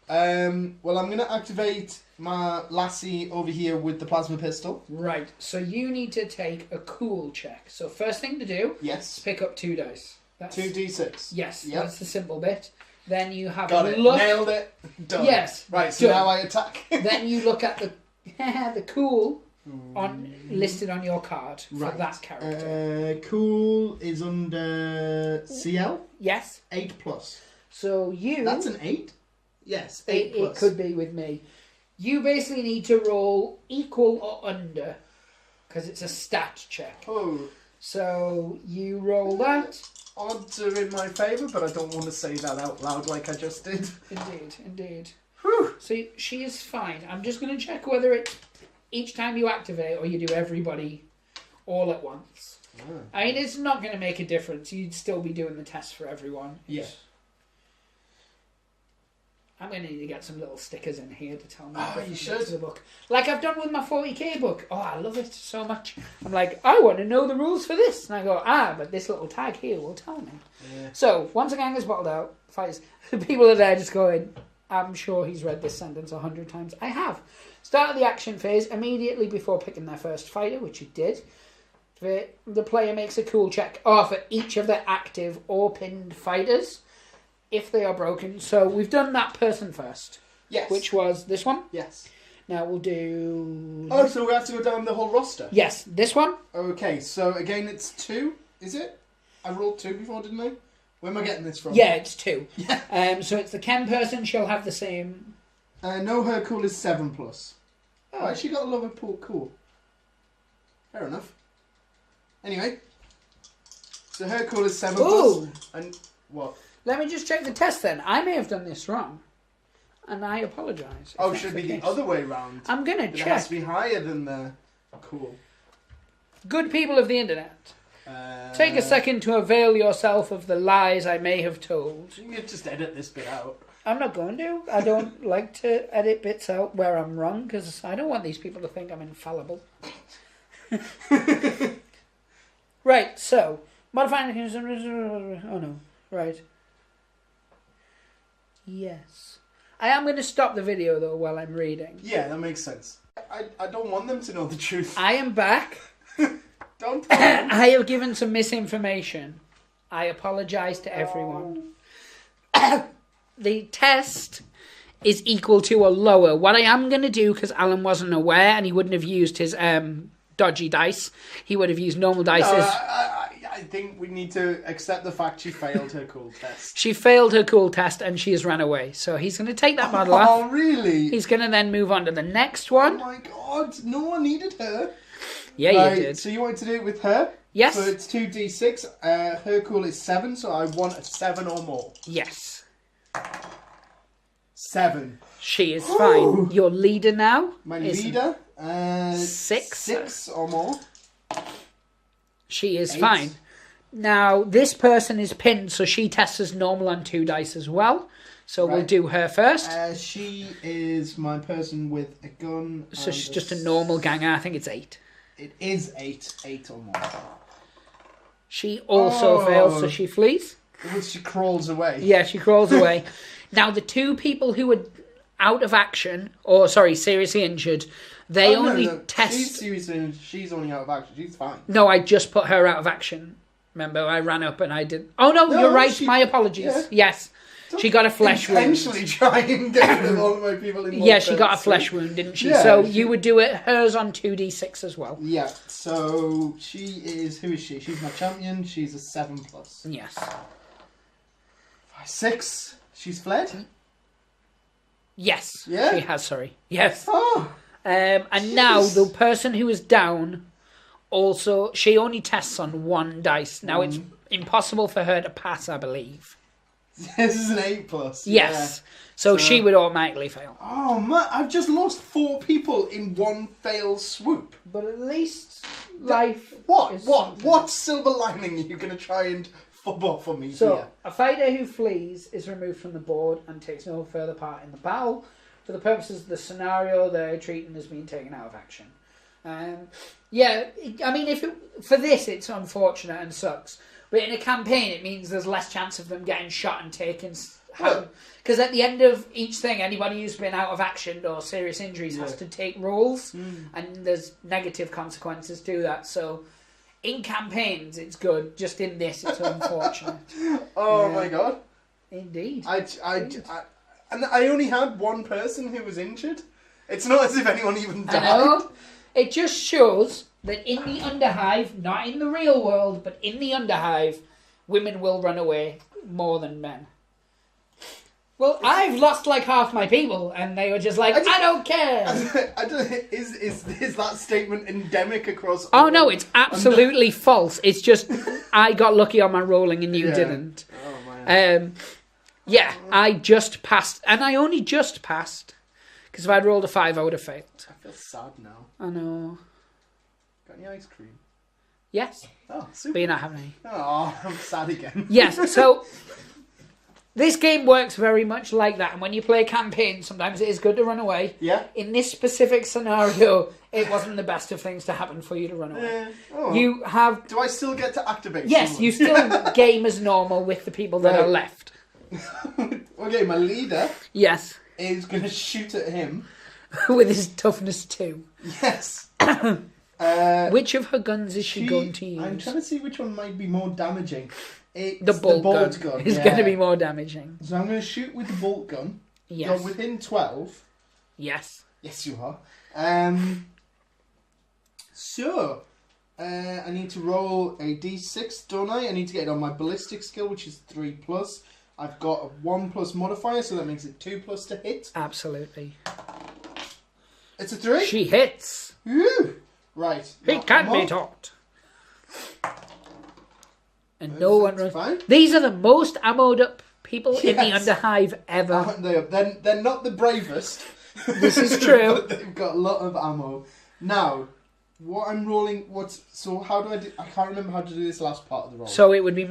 Well, I'm going to activate my lassie over here with the plasma pistol. Right. So you need to take a cool check. So first thing to do is Yes. pick up 2 dice. That's, 2d6. Yes, Yep. that's the simple bit. Then you have Got a it. look. Nailed it. Done. Yes. Right, so done. now I attack. Then you look at the the cool listed on your card for Right. that character. Cool is under CL. Yes. 8+. So you... That's an 8? Yes, 8+. It could be with me. You basically need to roll equal or under, because it's a stat check. Oh, So you roll that. odds are in my favour, but I don't want to say that out loud like I just did. Indeed, indeed. Whew. So she is fine. I'm just going to check whether it's each time you activate or you do everybody all at once. I mean, it's not going to make a difference. You'd still be doing the test for everyone. Yeah. I'm going to need to get some little stickers in here to tell me Oh, different you bits should. of the book. Like I've done with my 40k book. Oh, I love it so much. I'm like, I want to know the rules for this. And I go, but this little tag here will tell me. Yeah. So, once a gang is bottled out, fights. People are there just going, I'm sure he's read this sentence 100 times. I have. Start of the action phase immediately before picking their first fighter, which you did. The player makes a cool check for each of their active or pinned fighters if they are broken. So we've done that person first. Yes. Which was this one. Yes. Now we'll do... Oh, so we have to go down the whole roster? Yes, this one. Okay, so again it's 2, is it? I rolled 2 before, didn't I? Where am I getting this from? Yeah, it's 2. Yeah. So it's the Chem person. She'll have the same... No, her cool is 7+. Oh. Oh, she got a lower pool cool. Fair enough. Anyway. So her cool is 7+. Ooh. And what? Let me just check the test then. I may have done this wrong. And I apologise. Oh, should be the other way round. I'm going to It has check. to be higher than the cool. Good people of the internet, take a second to avail yourself of the lies I may have told. You can just edit this bit out. I'm not going to. I don't like to edit bits out where I'm wrong, because I don't want these people to think I'm infallible. Right, so, modifying... Oh no, right. Yes. I am going to stop the video, though, while I'm reading. Yeah, that makes sense. I don't want them to know the truth. I am back. Don't tell them. I have given some misinformation. I apologise to everyone. The test is equal to or lower. What I am going to do, because Alan wasn't aware and he wouldn't have used his dodgy dice, he would have used normal dice. I think we need to accept the fact she failed her cool test. She failed her cool test and she has run away. So he's going to take that model off. Oh, really? He's going to then move on to the next Oh one. my god, no one needed her. Yeah, Right, you did. so you wanted to do it with her? Yes. So it's 2d6. Her cool is 7, so I want a 7 or more. Yes. 7. She is fine. Your leader now My is leader? 6. 6 or more. She is 8. fine. Now, this person is pinned, so she tests as normal on 2 dice as well. So we'll Right. do her first. She is my person with a gun. So she's just a normal ganger. I think it's 8. It is 8. 8 or more. She also fails, so she flees. She crawls away. Yeah, she crawls away. Now, the 2 people who were out of action, or sorry, seriously injured, they only test... She's seriously, she's only out of action. She's fine. No, I just put her out of action. Remember, I ran up and I did... Oh, no, you're right. My apologies. Yeah. Yes. She got a flesh wound. Intentionally try and get rid of all of my people in Yeah, she got a flesh wound, didn't she? Yeah, so you would do it, hers on 2d6 as well. Yeah, so she is... Who is she? She's my champion. She's a 7+. Yes. 6. She's fled? Yes. Yeah? She has, sorry. Yes. Oh! And now the person who is down also... She only tests on 1 dice. Now, it's impossible for her to pass, I believe. This is an 8+. Yes. Yeah. So she would automatically fail. Oh, man, I've just lost 4 people in one fail swoop. But at least life... What silver lining are you going to try and fob off for me So, here? a fighter who flees is removed from the board and takes no further part in the battle. For the purposes of the scenario, they're treated as being taken out of action. Yeah, I mean, for this, it's unfortunate and sucks. But in a campaign, it means there's less chance of them getting shot and taken home. Because at the end of each thing, anybody who's been out of action or serious injuries has to take rolls. And there's negative consequences to that. So... In campaigns, it's good. Just in this, it's unfortunate. Oh my god! Indeed. And I only had 1 person who was injured. It's not as if anyone even died. I know. It just shows that in the Underhive, not in the real world, but in the Underhive, women will run away more than men. Well, I've lost like half my people, and they were just like, I don't care. Is that statement endemic across? Oh no, it's absolutely false. It's just I got lucky on my rolling and you didn't. Oh man. Yeah, I just passed, and I only just passed because if I'd rolled a 5, I would have failed. I feel sad now. I know. Got any ice cream? Yes. Oh, super. But you're not having any. Oh, I'm sad again. Yes. So. This game works very much like that, and when you play a campaign, sometimes it is good to run away. Yeah. In this specific scenario, it wasn't the best of things to happen for you to run away. Oh. You have... Do I still get to activate Yes, someone? you still game as normal with the people that are left. Okay, my leader Yes. is going to shoot at him. With his toughness 2. Yes. Which of her guns is she going to use? I'm trying to see which one might be more damaging. It's the bolt gun is going to be more damaging. So I'm going to shoot with the bolt gun. Yes. You're within 12. Yes. Yes, you are. So, I need to roll a d6, don't I? I need to get it on my ballistic skill, which is 3+. I've got a 1+ modifier, so that makes it 2+ to hit. Absolutely. It's a 3. She hits. Woo! Right. He can be taught. And no one runs. Fine. These are the most ammoed up people in the Underhive ever. They're not the bravest. This is true. But they've got a lot of ammo. Now, what I'm rolling. So how do I do? I can't remember how to do this last part of the roll. So it would be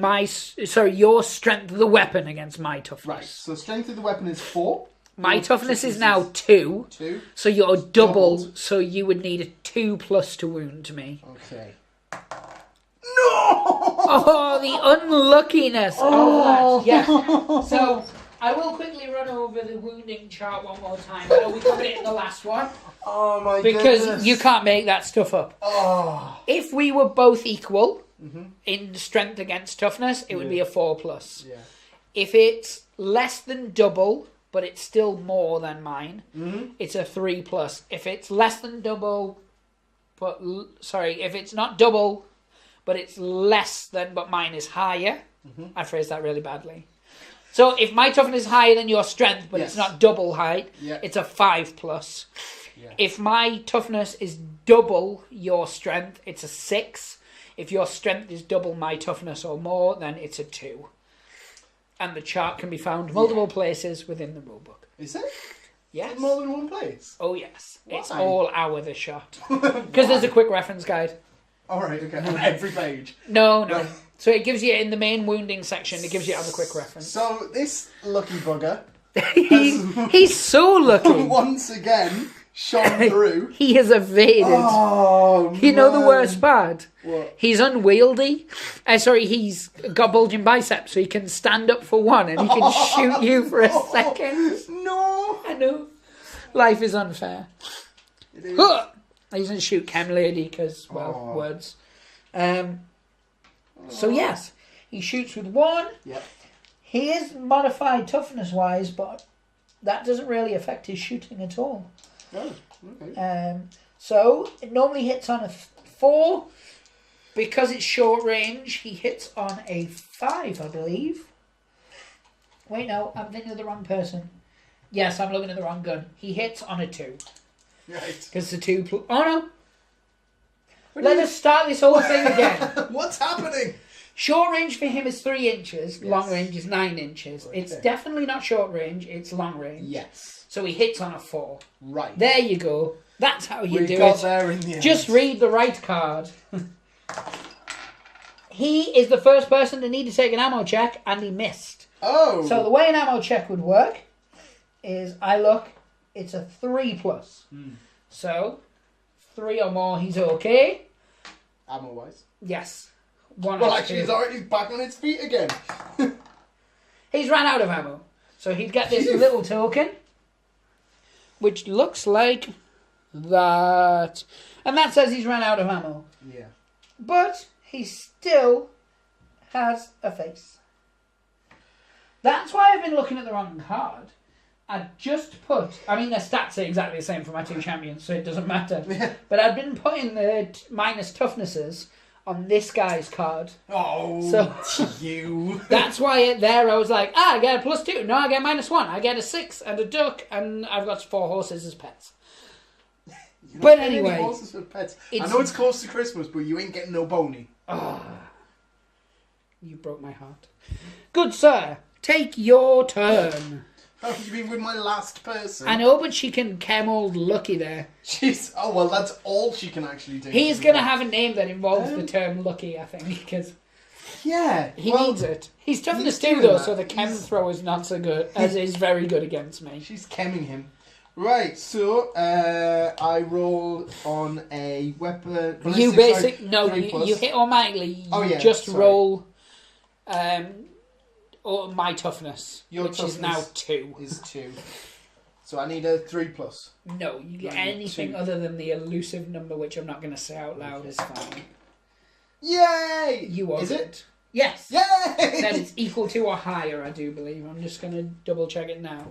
your strength of the weapon against my toughness. Right. So strength of the weapon is 4. My toughness is now 2. 2. So you're double. Doubled. So you would need a 2+ to wound me. Okay. No! Oh, the unluckiness of that. Yeah. So I will quickly run over the wounding chart one more time. I know we covered it in the last one. Oh my Because goodness. you can't make that stuff up. Oh. If we were both equal in strength against toughness, it would be a 4+. Yeah. If it's less than double, but it's still more than mine, it's a 3+. If it's less than double, if it's not double, but it's less than, but mine is higher, I phrased that really badly. So if my toughness is higher than your strength, but it's not double height, it's a 5+. Yeah. If my toughness is double your strength, it's a 6. If your strength is double my toughness or more, then it's a 2. And the chart can be found multiple places within the rulebook. Is it? Yes. Is it more than one place? Oh, yes. Why? It's all the shot. Because there's a quick reference guide. All right, okay. On every page. No. So it gives you in the main wounding section, it gives you on the quick reference. So this lucky bugger he's so lucky. Once again shone through. He has evaded. Oh, you know the worst part? What? He's unwieldy. He's got bulging biceps, so he can stand up for one and he can shoot you for a second. No. I know. Life is unfair. It is. He doesn't shoot Chem Lady because, words. So yes, he shoots with 1. Yep. He is modified toughness-wise, but that doesn't really affect his shooting at all. Oh, okay. So it normally hits on a 4. Because it's short range, he hits on a 5, I believe. Wait, no, I'm thinking of the wrong person. Yes, I'm looking at the wrong gun. He hits on a 2. Right. Because the 2... Oh, no. Let us start this whole thing again. What's happening? Short range for him is 3 inches. Yes. Long range is 9 inches. Okay. It's definitely not short range. It's long range. Yes. So he hits on a 4. Right. There you go. That's how you do got it. there in the end. Just read the right card. He is the first person to need to take an ammo check, and he missed. Oh. So the way an ammo check would work is I look, it's a 3+. So 3 or more, he's okay. Ammo-wise. Yes. 1 Well, or actually, 2. he's already back on its feet again. He's ran out of ammo. So he'd get this little token, which looks like that. And that says he's ran out of ammo. Yeah. But he still has a face. That's why I've been looking at the wrong card. I just put... I mean, their stats are exactly the same for my 2 champions, so it doesn't matter. Yeah. But I've been putting the minus toughnesses on this guy's card. Oh, So you. that's why there I was like, I get a +2. No, I get -1. I get a 6 and a duck, and I've got 4 horses as pets. But anyway, horses for pets. I know it's close to Christmas, but you ain't getting no bony. You broke my heart. Good sir, take your turn. How have you been with my last person? I know, but she can chem old Lucky there. Oh, well, that's all she can actually do. He's going to have a name that involves the term Lucky, I think, because yeah, he needs it. He's toughness 2, though, so the chem throw is not so good, as is very good against me. She's chemming him. Right, so I rolled on a weapon. You hit automatically. You just roll my toughness, which is now 2. Is 2. So I need a 3+. No, you get anything 2. other than the elusive number, which I'm not going to say out loud, is fine. Yay! You are. Is it? Yes. Yay! That it's equal to or higher, I do believe. I'm just going to double check it now.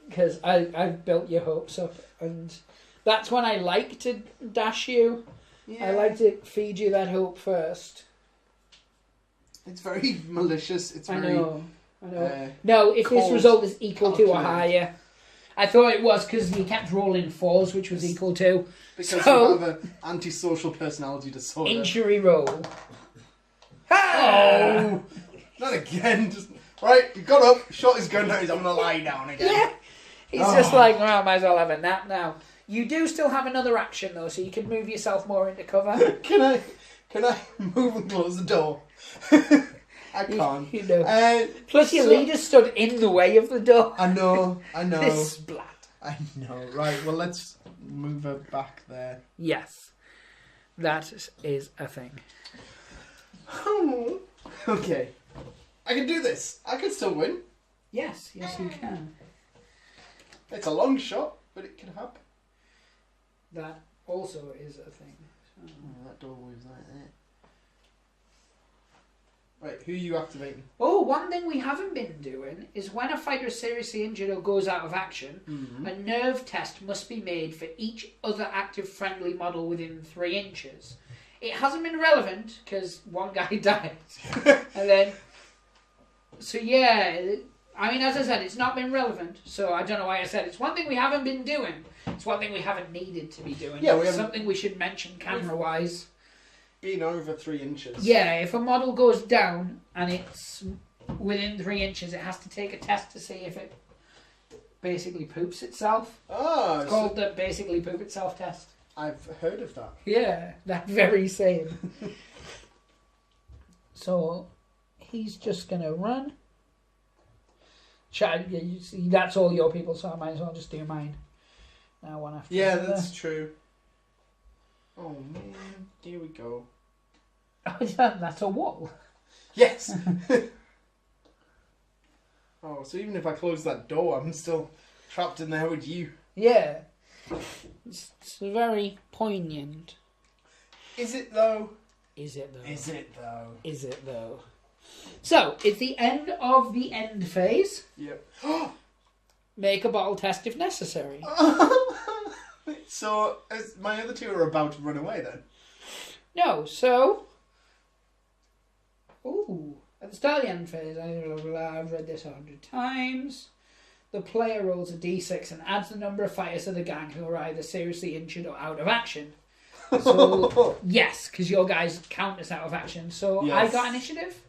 Because I've built your hopes up. And that's when I like to dash you. Yeah. I like to feed you that hope first. It's very malicious. It's very... I know. No, if this result is equal to or higher. I thought it was because you kept rolling 4s, which was equal to. Because you have an antisocial personality disorder. Injury roll. Oh! Not again. Right, he got up, shot his gun down, he's having to lie down again. Yeah. He's just like, well, I might as well have a nap now. You do still have another action though, so you can move yourself more into cover. Can I move and close the door? I can't. You know. Plus, your leader stood in the way of the door. I know. This splat. I know. Right. Well, let's move her back there. Yes, that is a thing. Oh. Okay. I can do this. I can still win. Yes, you can. It's a long shot, but it can happen. That also is a thing. Oh, that door moves like that. Right, who are you activating? Oh, one thing we haven't been doing is when a fighter is seriously injured or goes out of action, a nerve test must be made for each other active friendly model within 3 inches. It hasn't been relevant because one guy died. And then, so yeah, I mean, as I said, it's not been relevant, so I don't know why I said it's one thing we haven't been doing. It's one thing we haven't needed to be doing. Yeah, it's something we should mention camera-wise. Being over 3 inches. Yeah, if a model goes down and it's within 3 inches, it has to take a test to see if it basically poops itself. Oh, it's called the basically poop itself test. I've heard of that. Yeah, that very same. So he's just gonna run. You see, that's all your people, so I might as well just do mine. Now one after Yeah, another. that's true. Oh man, here we go. That's a wall. Yes. Oh, so even if I close that door, I'm still trapped in there with you. Yeah. It's very poignant. Is it though? Is it though? Is it though? Is it though? So, it's the end of the end phase. Yep. Make a bottle test if necessary. So, as my other two are about to run away then? No, so... Ooh. At the start of the end phase, I've read this 100 times. The player rolls a d6 and adds the number of fighters of the gang who are either seriously injured or out of action. So, yes, because your guys count as out of action. So, yes. I got initiative.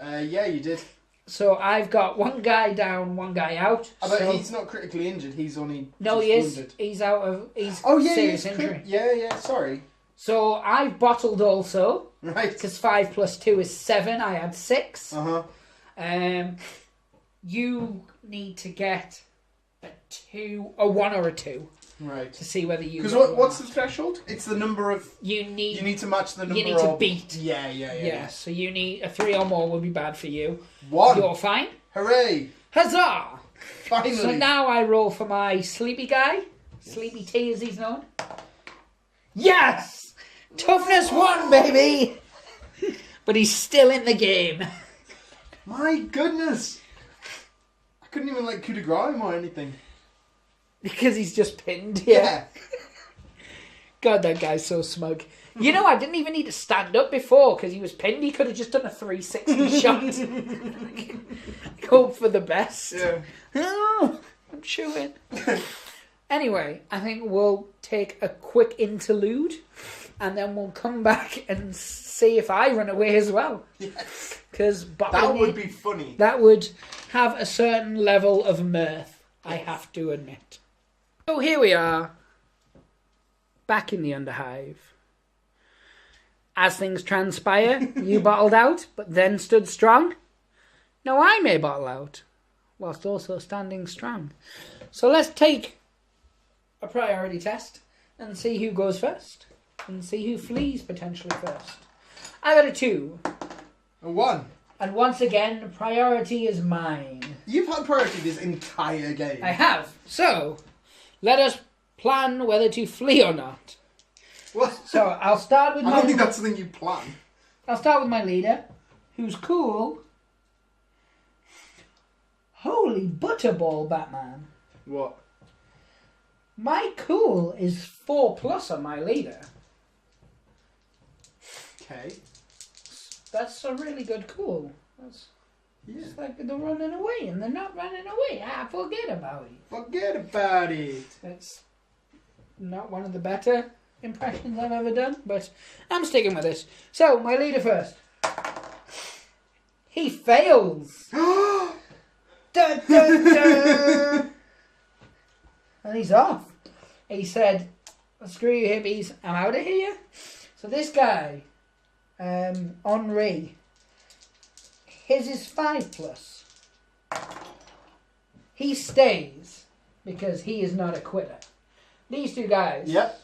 Yeah, you did. So, I've got one guy down, one guy out. But he's not critically injured, he's only No, he is. wounded. He's out of... He's yeah, serious injury. Yeah, sorry. So, I've bottled also. Right. Because 5 plus 2 is 7. I had 6. Uh-huh. You need to get a 1 or a 2. Right. To see whether you... Because what's the threshold? It's the number of... You need to match the number of... You need to beat. Yeah. So you need... A 3 or more would be bad for you. 1. You're fine. Hooray. Huzzah! Finally. So now I roll for my sleepy guy. Sleepy T as he's known. Yes! Toughness 1, baby! But he's still in the game. My goodness! I couldn't even coup de grace him or anything. Because he's just pinned. Yeah. God, that guy's so smug. You know, I didn't even need to stand up before because he was pinned. He could have just done a 360 shot. Hope for the best. Yeah. Oh, I'm chewing. Anyway, I think we'll take a quick interlude and then we'll come back and see if I run away as well. Yes. Because that would be funny. That would have a certain level of mirth, I have to admit. So here we are, back in the Underhive. As things transpire, you bottled out, but then stood strong. Now I may bottle out, whilst also standing strong. So let's take a priority test and see who goes first. And see who flees potentially first. I got a 2. A 1. And once again, priority is mine. You've had priority this entire game. I have. So, let us plan whether to flee or not. What? So, I'll start with I don't think that's something you plan. I'll start with my leader, who's cool. Holy butterball, Batman. What? My cool is 4+ on my leader. Okay. That's a really good cool. It's like they're running away, and they're not running away. Forget about it. Forget about it. It's not one of the better impressions I've ever done, but I'm sticking with this. So, my leader first. He fails. Dun, dun, dun. And he's off. he said, screw you hippies, I'm out of here. So this guy, Henri, his is 5+. He stays because he is not a quitter. These two guys. Yep.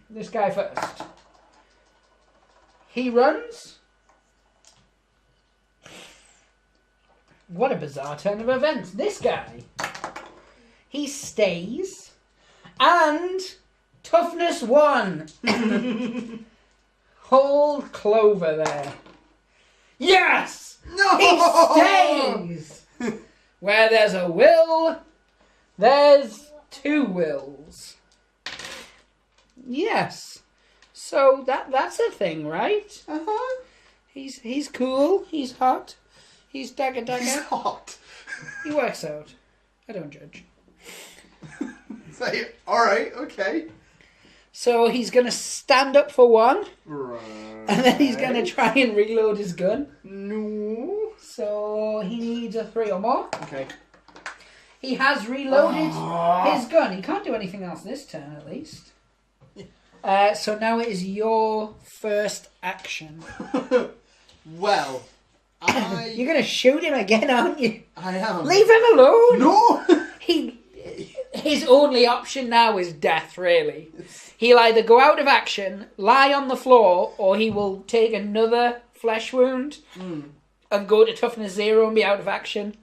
This guy first. He runs. What a bizarre turn of events. This guy. He stays. And toughness 1. Hold Clover there. Yes! No! He stays! Where there's a will, there's 2 wills. Yes. So that's a thing, right? Uh-huh. He's cool. He's hot. He's dagger. He's hot. He works out. I don't judge. Say, alright, okay. So he's going to stand up for 1. Right. And then he's going to try and reload his gun. No. So he needs a 3 or more. Okay. He has reloaded his gun. He can't do anything else this turn, at least. So now it is your first action. Well, You're going to shoot him again, aren't you? I am. Leave him alone! No! His only option now is death, really. He'll either go out of action, lie on the floor, or he will take another flesh wound and go to toughness 0 and be out of action.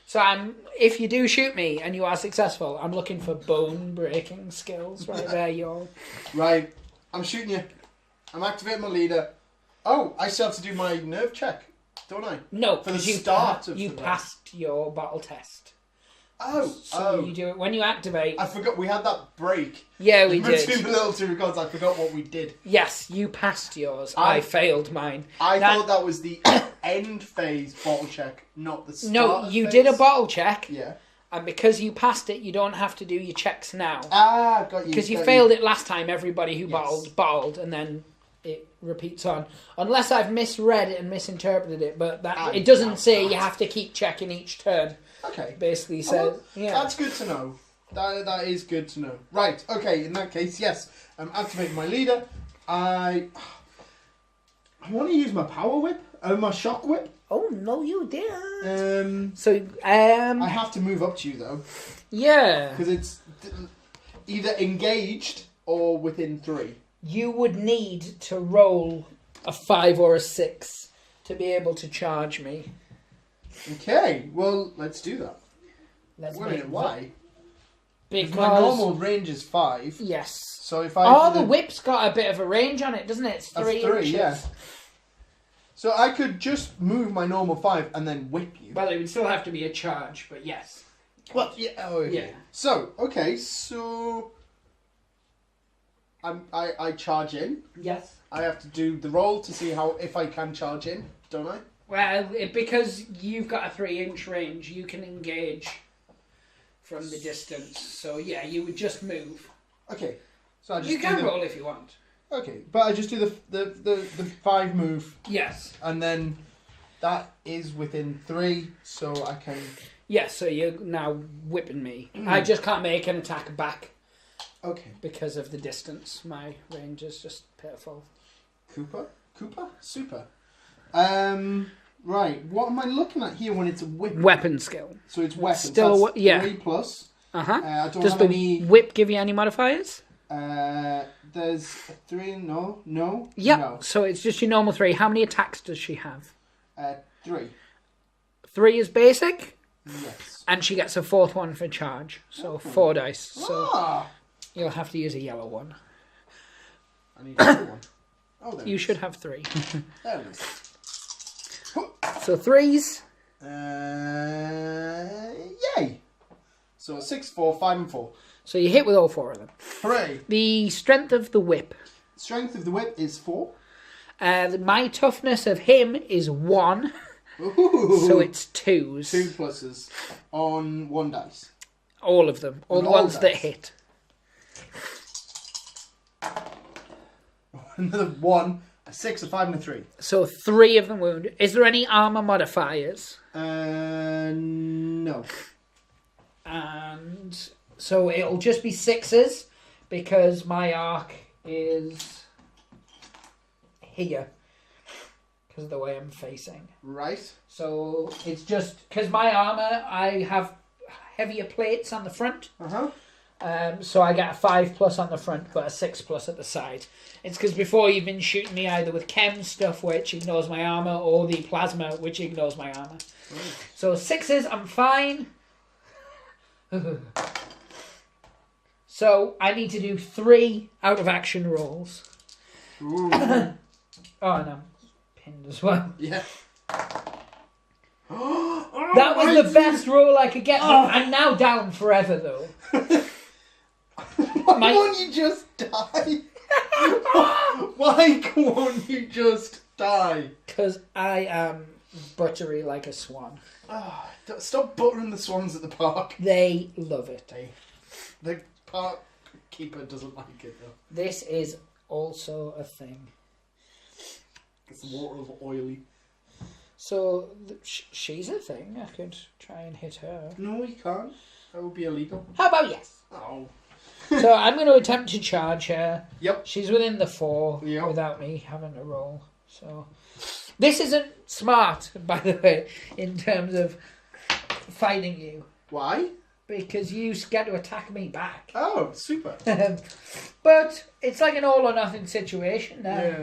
So if you do shoot me and you are successful, I'm looking for bone-breaking skills right there, y'all. Right, I'm shooting you. I'm activating my leader. Oh, I still have to do my nerve check, don't I? No, for the you start of you the passed your battle test. So you do it when you activate. I forgot we had that break. Yeah, we did. Between the little 2 records, I forgot what we did. Yes, you passed yours. I failed mine. I thought that was the end phase bottle check, not the start. No, you phase. did a bottle check. Yeah. And because you passed it, you don't have to do your checks now. Ah, got you. Because you failed it last time, everybody who bottled, and then it repeats on. Unless I've misread it and misinterpreted it, but it doesn't say you have to keep checking each turn. Okay. It basically says, That's good to know. That is good to know. Right, okay, in that case, yes. I'm activating my leader. I want to use my power whip, my shock whip. Oh, no, you didn't. I have to move up to you, though. Yeah. Because it's either engaged or within 3. You would need to roll a 5 or a 6 to be able to charge me. Okay, well, let's do that. Wait a minute, why? Because my normal range is 5. Yes. So if I the whip's got a bit of a range on it, doesn't it? It's 3 inches. Yeah. So I could just move my normal 5 and then whip you. Well, it would still have to be a charge, but yes. Well, yeah. Oh, okay. Yeah. So so I charge in. Yes. I have to do the roll to see if I can charge in, don't I? Well, because you've got a 3-inch range, you can engage from the distance. So yeah, you would just move. Okay. So I just you can roll if you want. Okay, but I just do the 5 move. Yes. And then that is within 3, so I can. Yes. So you're now whipping me. I just can't make an attack back. Okay. Because of the distance, my range is just pitiful. Cooper, super. Right. What am I looking at here when it's a whip? Weapon skill. So it's weapon. Still, that's yeah. 3 plus. Uh-huh. Does Does the whip give you any modifiers? There's 3. No. Yeah. No. So it's just your normal 3. How many attacks does she have? 3. 3 is basic. Yes. And she gets a 4th one for charge. So 4 dice. So Ah. you'll have to use a yellow one. I need another one. Oh, there You it should is. have 3. There it is. So 3s. Yay! So 6, 4, 5, and 4. So you hit with all 4 of them. Hooray! The strength of the whip. Strength of the whip is 4. My toughness of him is 1. Ooh. So it's 2s. 2 pluses on 1 dice. All of them. All On the all ones that dice. hit. Another 1, a 6, a 5, and a 3. So 3 of them wounded. Is there any armor modifiers? No. And so it'll just be 6s because my arc is here because of the way I'm facing. Right. So it's just because my armor, I have heavier plates on the front. So I get a 5+ on the front, but a 6+ at the side. It's because before you've been shooting me either with chem stuff, which ignores my armor, or the plasma, which ignores my armor. So 6s, I'm fine. So I need to do 3 out of action rolls. Oh, and I'm pinned as well. Yeah. That was the best roll I could get. I'm now down forever, though. Why won't you just die? Why won't you just die? Because I am buttery like a swan. Oh, stop buttering the swans at the park. They love it. The park keeper doesn't like it, though. This is also a thing. It's water of oily. So she's a thing. I could try and hit her. No, you can't. That would be illegal. How about yes? Oh. So I'm going to attempt to charge her. Yep. She's within the 4 without me having to roll. So this isn't smart, by the way, in terms of fighting you. Why? Because you get to attack me back. Oh, super. But it's like an all or nothing situation now.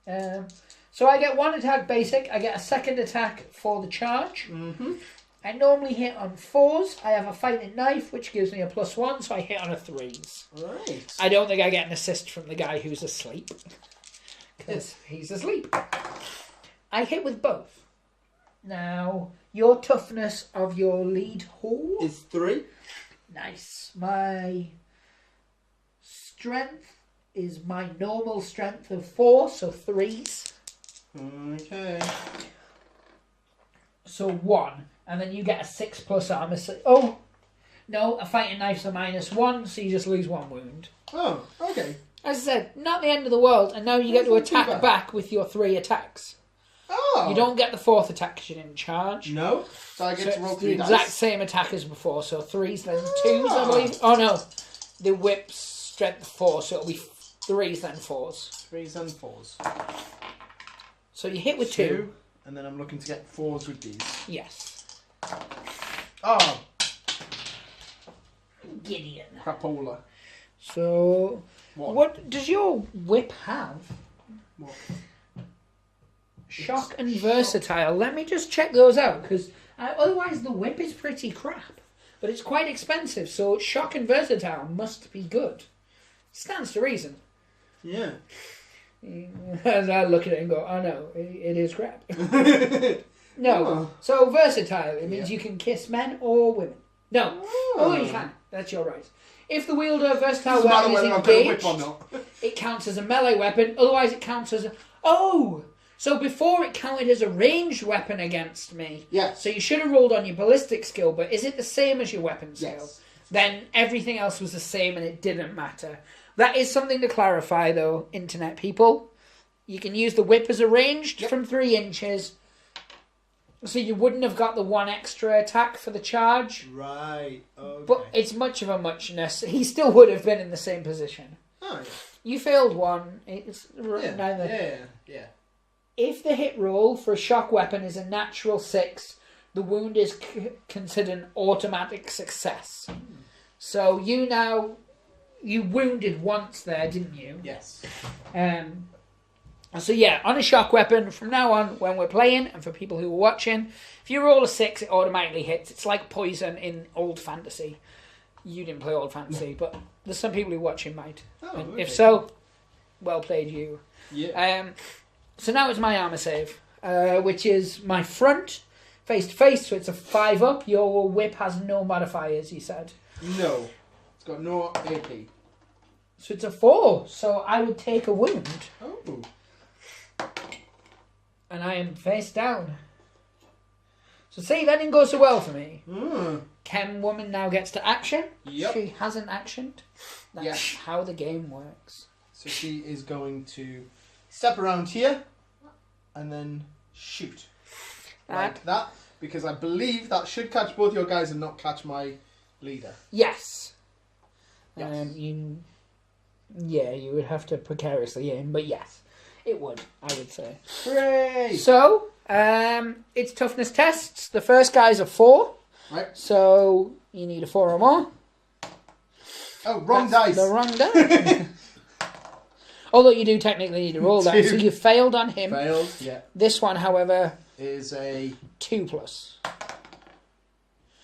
Yeah. So I get 1 attack basic. I get a 2nd attack for the charge. I normally hit on 4s. I have a fighting knife, which gives me a +1, so I hit on a 3s. Right. I don't think I get an assist from the guy who's asleep. Because he's asleep. I hit with both. Now, your toughness of your lead hole is 3. Nice. My strength is my normal strength of 4, so 3s. Okay. So 1. And then you get a 6+ armor. Oh, no, a fighting knife's a -1, so you just lose 1 wound. Oh, okay. As I said, not the end of the world, and now you get to attack back with your 3 attacks. Oh. You don't get the 4th attack because you didn't charge. No, so I get to roll 3 the dice. exact same attack as before, so 3s then 2s, I believe. Oh no, the whip's strength 4, so it'll be 3s then 4s. 3s and 4s. So you hit with 2. And then I'm looking to get 4s with these. Yes. Oh. Gideon. Crapola. So, what does your whip have? What? Shock and versatile. Let me just check those out, because otherwise the whip is pretty crap. But it's quite expensive, so shock and versatile must be good. Stands to reason. Yeah. As I look at it and go, oh no, it is crap. No. So versatile, it means you can kiss men or women. No. Oh, you can. That's your right. If the wielder of versatile weapon is engaged, it counts as a melee weapon. Otherwise, it counts as a... Oh! So before it counted as a ranged weapon against me. Yeah. So you should have rolled on your ballistic skill, but is it the same as your weapon skill? Yes. Then everything else was the same and it didn't matter. That is something to clarify, though, internet people. You can use the whip as a ranged from 3 inches. So you wouldn't have got the 1 extra attack for the charge. Right. Okay. But it's much of a muchness. He still would have been in the same position. Oh, yeah. You failed 1. It's neither. Yeah. If the hit roll for a shock weapon is a natural 6, the wound is considered an automatic success. So you wounded once there, didn't you? Yes. So yeah, on a shock weapon, from now on, when we're playing, and for people who are watching, if you roll a 6, it automatically hits. It's like poison in Old Fantasy. You didn't play Old Fantasy, but there's some people who watching might. Oh, okay. If so, well played you. Yeah. So now it's my armor save, which is my front, face to face, so it's a 5 up. Your whip has no modifiers, you said. No. It's got no AP. So it's a 4, so I would take a wound. Oh. And I am face down. So see, that didn't go so well for me. Chem woman now gets to action. Yep. She hasn't actioned. That's how the game works. So she is going to step around here and then shoot. Like that. Because I believe that should catch both your guys and not catch my leader. Yes. Yes. Yeah, you would have to precariously aim, but yes, it would, I would say. Hooray! So, it's toughness tests. The first guy's a 4. Right. So, you need a 4 or more. Oh, wrong That's dice. the wrong dice. Although you do technically need to roll that. So you failed on him. Failed, yeah. This one, however, is a 2+.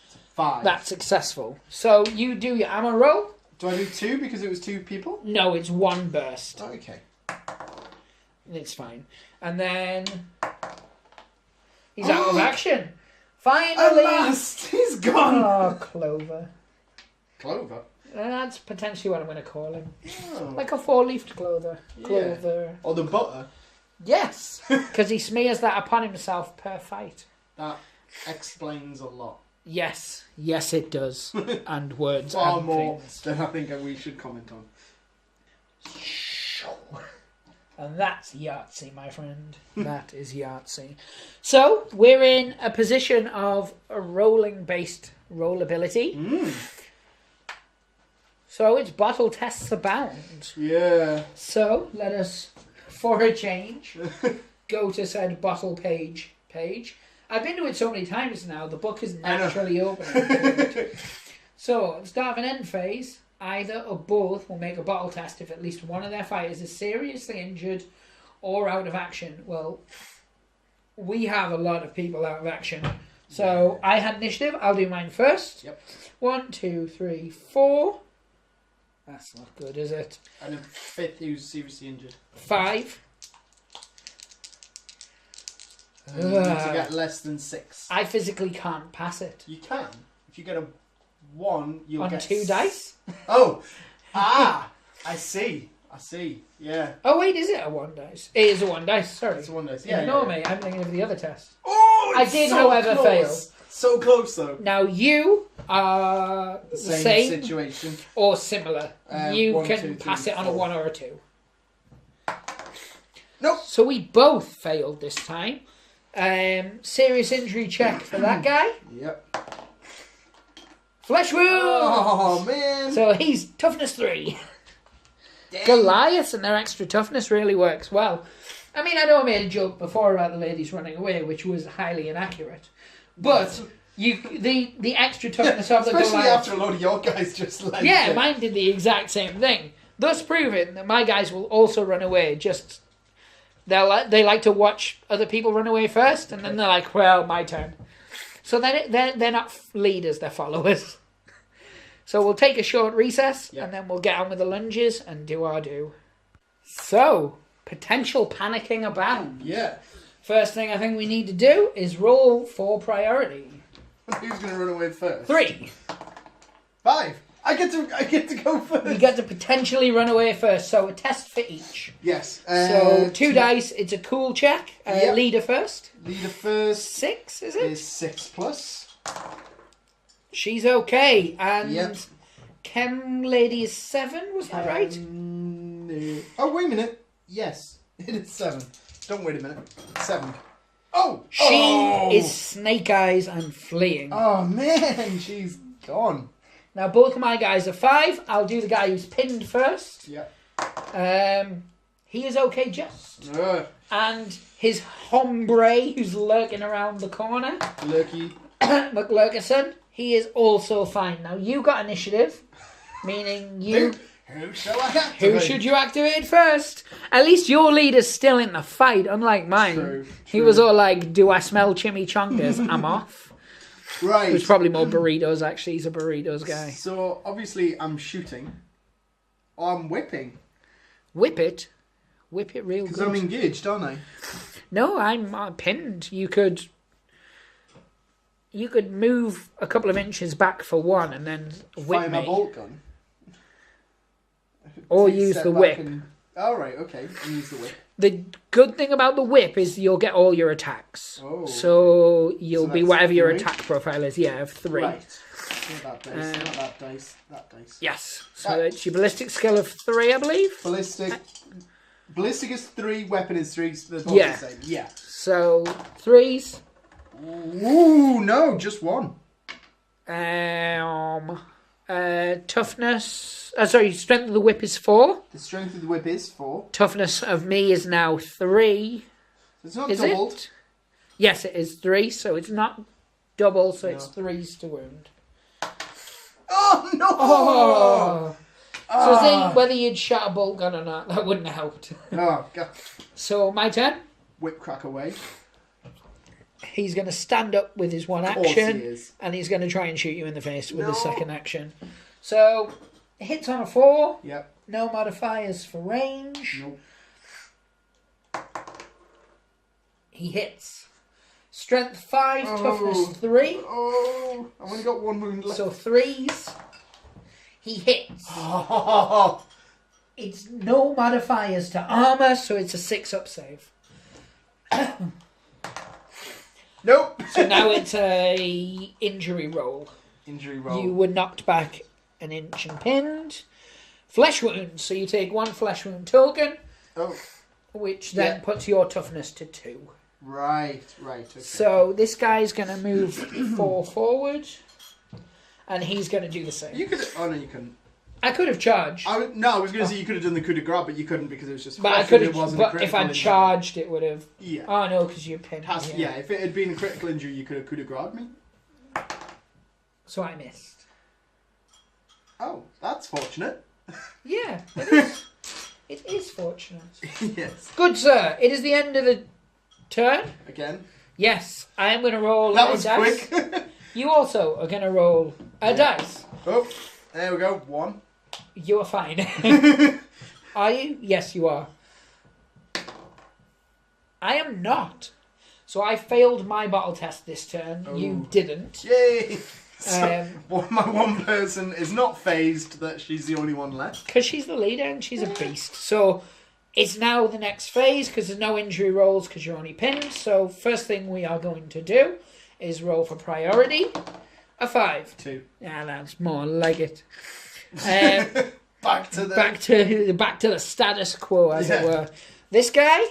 It's 5. That's successful. So you do your ammo roll. Do I do 2 because it was 2 people? No, it's 1 burst. Okay. It's fine. And then he's out of action. Finally. At last, he's gone. Oh, Clover. Clover? That's potentially what I'm going to call him. Oh. Like a 4-leafed clover. Yeah. Clover. Or the butter. Yes, because he smears that upon himself per fight. That explains a lot. Yes, yes it does. And words Far and more things. than I think we should comment on. And that's Yahtzee, my friend. That is Yahtzee. So, we're in a position of a rolling-based rollability. So, it's bottle tests abound. Yeah. So, let us, for a change, go to said bottle page. I've been to it so many times now, the book is naturally open. So, at the start of an end phase, either or both will make a bottle test if at least one of their fighters is seriously injured or out of action. Well, we have a lot of people out of action. So, I had initiative. I'll do mine first. Yep. 1, 2, 3, 4. That's not good, is it? And a 5th who's seriously injured. 5. And you need to get less than 6. I physically can't pass it. You can. If you get a 1, you'll On get 2 dice? Oh! I see. Yeah. Oh, wait, is it a 1 dice? It is a 1 dice, sorry. It's a 1 dice. Yeah. Ignore me, I'm thinking of the other test. Oh! I it's did, so however, close. fail. So close, though. Now, you are the same situation. or similar. You 1, can 2, 3, pass it on a 4. 1 or a 2. Nope. So we both failed this time. Serious injury check for that guy. Yep. Flesh wound! Oh, man. So he's toughness 3. Dang. Goliath and their extra toughness really works well. I mean, I know I made a joke before about the ladies running away, which was highly inaccurate. But the extra toughness of the especially Goliath... after a load of your guys just like Yeah, mine did the exact same thing. Thus proving that my guys will also run away. Just they like to watch other people run away first, and then they're like, well, my turn. So they're not leaders, they're followers. So we'll take a short recess, and then we'll get on with the lunges and do our do. So, potential panicking abound. Yeah. First thing I think we need to do is roll for priority. Who's going to run away first? 3. 5. I get to go first. You get to potentially run away first, so a test for each. Yes. So 2 dice, it's a cool check. Yep. Leader first. Leader first 6, is it? is 6+. She's okay. And Yep. Chem Lady is 7, was that right? No. Oh, wait a minute. Yes, it is 7. Don't wait a minute. 7. Oh! She is Snake Eyes and fleeing. Oh, man, she's gone. Now, both of my guys are 5. I'll do the guy who's pinned first. Yeah. He is okay just. And his hombre, who's lurking around the corner, Lurky. McLurkerson, he is also fine. Now, you got initiative, meaning you... Who shall I activate? Who should you activate first? At least your leader's still in the fight, unlike mine. True. He was all like, do I smell chimichangas? I'm off. Right. It was probably more burritos, actually. He's a burritos guy. So, obviously, I'm shooting. Or I'm whipping. Whip it. Whip it real good. Because I'm engaged, aren't I? No, I'm pinned. You could move a couple of inches back for 1 and then whip Fire my me. bolt gun. Or Take a use step the back whip. All right, okay. And use the whip. The good thing about the whip is you'll get all your attacks. Oh. So you'll be that's whatever your 3? attack profile is. Yeah, of 3. Right. Not that dice, not that dice, that dice. Yes. So Right. it's your ballistic skill of 3, I believe. Ballistic is 3, weapon is 3. So they're both Yeah. the same. Yeah. So 3s. Ooh, no, just 1. Toughness. toughness... sorry, strength of the whip is 4. The strength of the whip is 4. Toughness of me is now 3. So it's not Is doubled. it? Yes, it is 3, so it's not double, so it's 3s to wound. Oh, no! Oh! So say whether you'd shot a bolt gun or not, that wouldn't have helped. Oh, God. So, my turn. Whip crack away. He's going to stand up with his one Of course action, he is. and he's going to try and shoot you in the face with No. his second action. So, hits on a 4. Yep. No modifiers for range. Nope. He hits. Strength 5, toughness 3. Oh, I've only got 1 wound left. So 3s. He hits. Oh. It's no modifiers to armor, so it's a 6-up save. Nope. So now it's a injury roll. Injury roll. You were knocked back an inch and pinned. Flesh wound. So you take 1 flesh wound token, Oh, which then puts your toughness to 2. right. Okay. So this guy's going to move 4 forward, and he's going to do the same. You could. Oh no, you couldn't. I could have charged, I was going to say you could have done the coup de grace, but you couldn't because it was just. but I flesh could and it have. wasn't a But if critical I'd injury. charged, it would have. Yeah. Oh no, because you pinned. Yeah. If it had been a critical injury, you could have coup de grace me. So I missed. Oh, that's fortunate. Yeah, it is. It is fortunate. Yes. Good sir, it is the end of the turn. Again. Yes, I am going to roll That a was dice. quick. You also are going to roll a dice. Oh, there we go. 1. You are fine. Are you? Yes, you are. I am not. So I failed my battle test this turn. Oh. You didn't. Yay! So, Um, my one person is not phased that she's the only one left. Because she's the leader and she's a beast. So it's now the next phase because there's no injury rolls because you're only pinned. So first thing we are going to do is roll for priority. A 5. 2. Yeah, that's more like it. Back to the. Back to the status quo, as it Yeah. were. This guy,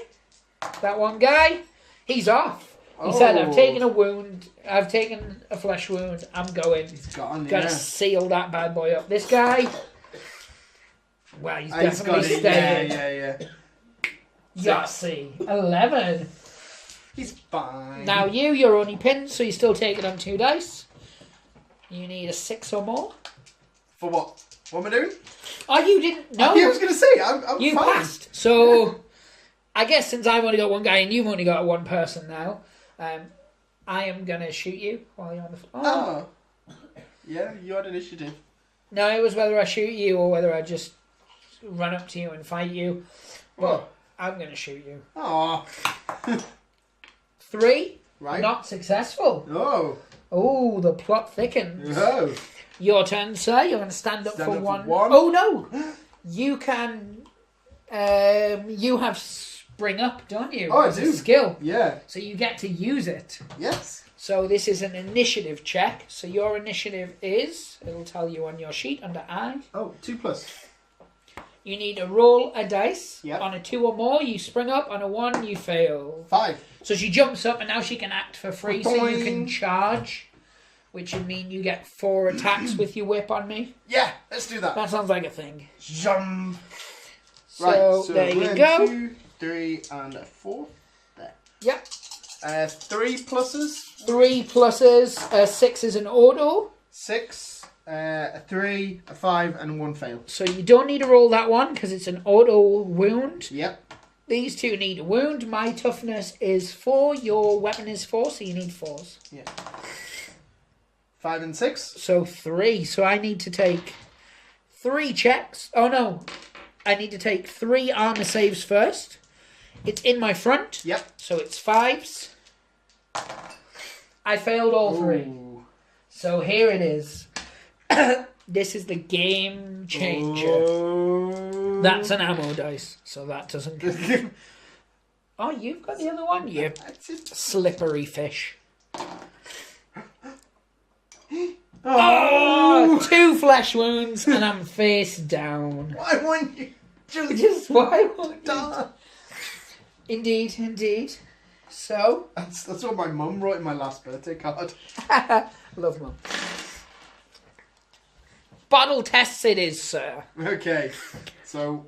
that one guy, he's off. He said, "I've taken a wound. I've taken a flesh wound. I'm going. He's gone. Gotta Yeah. seal that bad boy up." This guy, well, he's He's got definitely it. staying. Yeah. Yahtzee. 11. He's fine. Now you're only pinned, so you're still taking on 2 dice. You need a 6 or more. For what? What am I doing? Oh, you didn't know. I was going to say, I'm You fine. passed. So, I guess since I've only got one guy and you've only got one person now, I am going to shoot you while you're on the floor. Oh. Yeah, you had initiative. No, it was whether I shoot you or whether I just run up to you and fight you. But I'm going to shoot you. Oh. 3. Right. Not successful. Oh. Oh, the plot thickens. Oh. Your turn, sir. You're going to stand up Stand for up for one. one. Oh, no. You can... you have spring up, don't you? Oh, I As a do. skill. Yeah. So you get to use it. Yes. So this is an initiative check. So your initiative is... It'll tell you on your sheet under I. Oh, 2+. You need to roll a dice. Yep. On a 2 or more, you spring up. On a 1, you fail. 5. So she jumps up and now she can act for free. So you can Boing. charge. Which would mean you get 4 attacks with your whip on me. Yeah, let's do that. That sounds like a thing. Jump. So, Right, so there you we're go. 2, 3, and a 4. There. Yep. 3 pluses. 3 pluses. 6 is an auto. 6, a 3, a 5, and 1 fail. So you don't need to roll that one because it's an auto wound. Yep. These 2 need a wound. My toughness is 4. Your weapon is 4, so you need 4s. Yeah. 5 and 6. So 3. So I need to take 3 checks. Oh no. I need to take 3 armor saves first. It's in my front. Yep. So it's 5s. I failed all 3. Ooh. So here it is. This is the game changer. Oh. That's an ammo dice, so that doesn't count. Oh, you've got the other one? You slippery fish. Oh, 2 flesh wounds and I'm face down. Why won't you Just why won't you? die? Indeed. So, That's what my mum wrote in my last birthday card. love mum. bottle tests it is, sir. Okay, so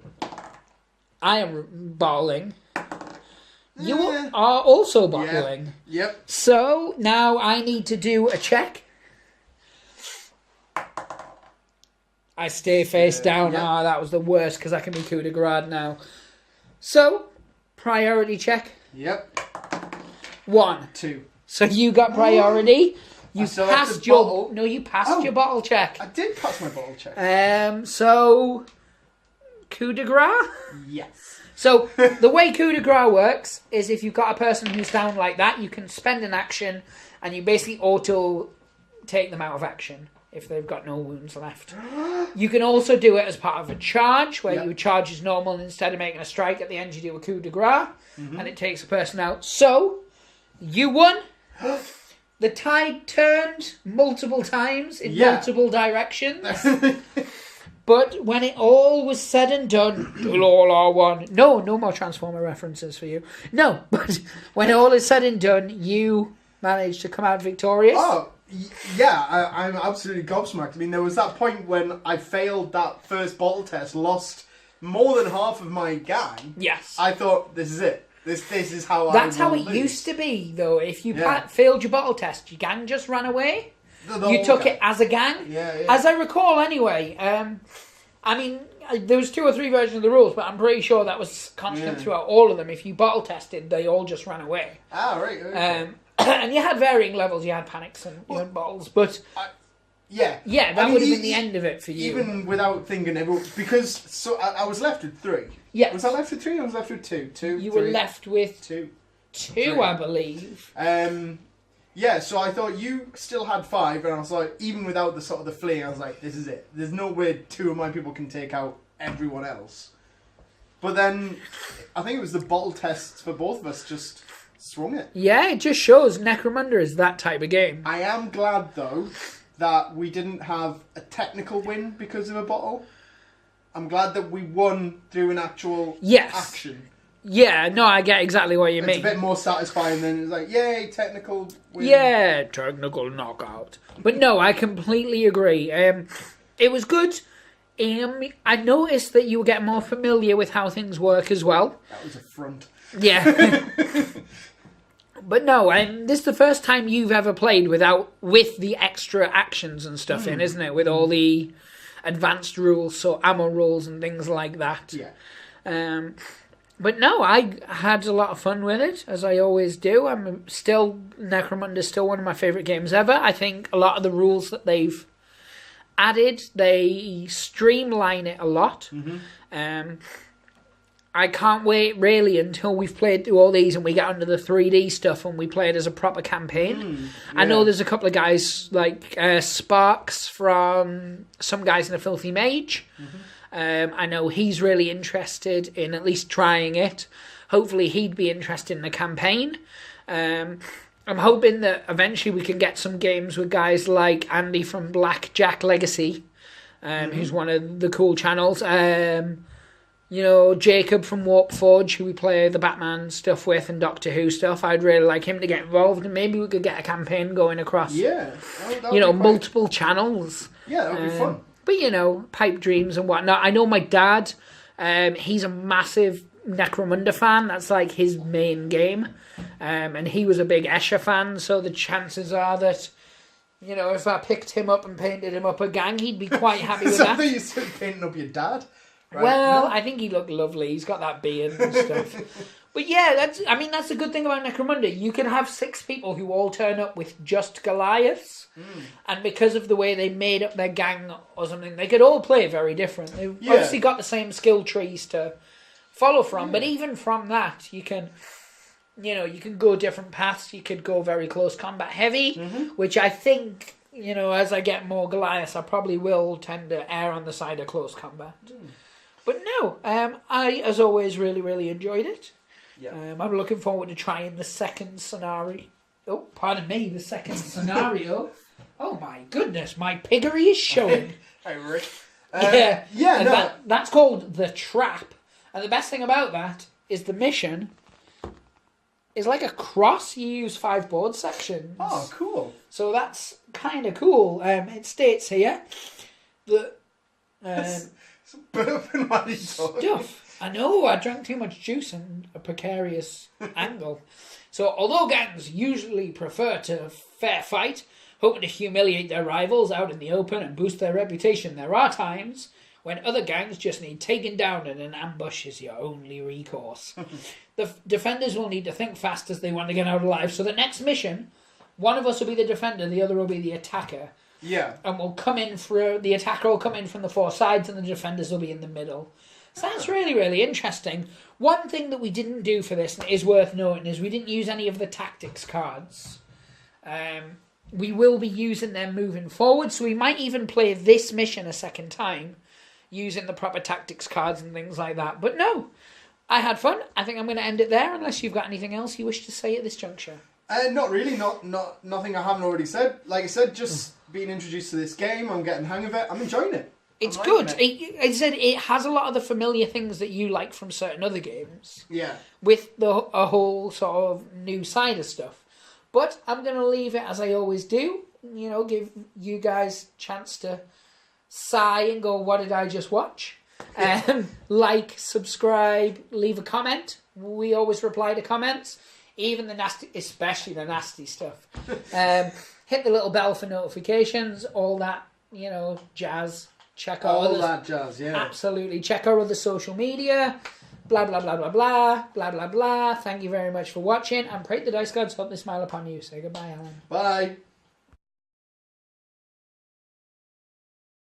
I am bottling. You are also bottling. Yep. So now I need to do a check. I stay face down. Yep. Ah, that was the worst because I can be coup de grace now. So, priority check. Yep. 1. 2. So you got priority. You passed your bottle. No, you passed your bottle check. I did pass my bottle check. So coup de grace. Yes. So the way coup de grace works is if you've got a person who's down like that, you can spend an action and you basically auto take them out of action if they've got no wounds left. You can also do it as part of a charge where you charge as normal and instead of making a strike at the end you do a coup de grace and it takes a person out. So you won. The tide turned multiple times in multiple directions. But when it all was said and done, you'll all are one. No more Transformer references for you. No, but when all is said and done, you managed to come out victorious. Oh, yeah, I'm absolutely gobsmacked. I mean, there was that point when I failed that first bottle test, lost more than half of my gang. Yes. I thought, this is it. This is how That's how it used to be, though. If you failed your bottle test, your gang just ran away. You took it as a gang. Yeah. As I recall, anyway. I mean, there was 2 or 3 versions of the rules, but I'm pretty sure that was constant throughout all of them. If you bottle tested, they all just ran away. Ah, right. Okay. And you had varying levels. You had panics and you had bottles, but yeah, that would have been the end of it for you. Even without thinking, because I was left with 3. Yeah. Was I left with 3? Or was I left with 2? 2. You were left with 2. 2, I believe. Yeah, so I thought you still had 5, and I was like, even without the sort of the fleeing, I was like, this is it. There's no way 2 of my people can take out everyone else. But then, I think it was the bottle tests for both of us just swung it. Yeah, it just shows Necromunda is that type of game. I am glad, though, that we didn't have a technical win because of a bottle. I'm glad that we won through an actual action. Yeah, no, I get exactly what you mean. It's a bit more satisfying than it's like, yay, technical win. Yeah, technical knockout. But no, I completely agree. It was good. I noticed that you were getting more familiar with how things work as well. That was a front. Yeah. But no, this is the first time you've ever played with the extra actions and stuff in, isn't it? With all the advanced rules, so ammo rules and things like that. Yeah. But no, I had a lot of fun with it, as I always do. Necromunda is still one of my favourite games ever. I think a lot of the rules that they've added, they streamline it a lot. I can't wait, really, until we've played through all these and we get onto the 3D stuff and we play it as a proper campaign. I know there's a couple of guys, like Sparks from Some Guys in a Filthy Mage. I know he's really interested in at least trying it. Hopefully he'd be interested in the campaign. I'm hoping that eventually we can get some games with guys like Andy from Blackjack Legacy, who's one of the cool channels. Jacob from Warp Forge, who we play the Batman stuff with and Doctor Who stuff. I'd really like him to get involved and maybe we could get a campaign going across, multiple channels. Yeah, that would be fun. But, pipe dreams and whatnot. I know my dad, he's a massive Necromunda fan. That's like his main game. And he was a big Escher fan, so the chances are that, if I picked him up and painted him up a gang, he'd be quite happy with that. I think you said painting up your dad. Right? Well, I think he looked lovely. He's got that beard and stuff. But yeah, that's a good thing about Necromunda. You can have 6 people who all turn up with just Goliaths. And because of the way they made up their gang or something, they could all play very different. They've obviously got the same skill trees to follow from, but even from that, you can go different paths. You could go very close combat heavy, which I think, as I get more Goliaths, I probably will tend to err on the side of close combat. But no, I, as always, really, really enjoyed it. Yeah. I'm looking forward to trying the second scenario. Oh, pardon me, the second scenario. Oh my goodness, my piggery is showing. Hey, Rick. That's called The Trap. And the best thing about that is the mission is like a cross. You use 5 board sections. Oh, cool. So that's kind of cool. It states here that burping while you talk. Stuff. I know, I drank too much juice in a precarious angle. So, although gangs usually prefer to fair fight, hoping to humiliate their rivals out in the open and boost their reputation, there are times when other gangs just need taken down and an ambush is your only recourse. The defenders will need to think fast as they want to get out alive. So the next mission, one of us will be the defender, the other will be the attacker. Yeah. And we'll come in the attacker will come in from the four sides and the defenders will be in the middle. So that's really, really interesting. One thing that we didn't do for this, and it is worth noting, is we didn't use any of the tactics cards. We will be using them moving forward, so we might even play this mission a second time using the proper tactics cards and things like that. But no, I had fun. I think I'm going to end it there, unless you've got anything else you wish to say at this juncture. Not really. Nothing I haven't already said. Like I said, just being introduced to this game, I'm getting the hang of it. I'm enjoying it. It's good. I said it has a lot of the familiar things that you like from certain other games. Yeah. With a whole sort of new side of stuff. But I'm going to leave it as I always do. You know, give you guys a chance to sigh and go, what did I just watch? Like, subscribe, leave a comment. We always reply to comments. Even the nasty, especially the nasty stuff. Hit the little bell for notifications, all that, you know, jazz. Check our all that jazz, yeah. Absolutely. Check our other social media. Blah, blah, blah, blah, blah. Blah, blah, blah. Thank you very much for watching. And pray the dice gods hope they smile upon you. Say goodbye, Alan. Bye.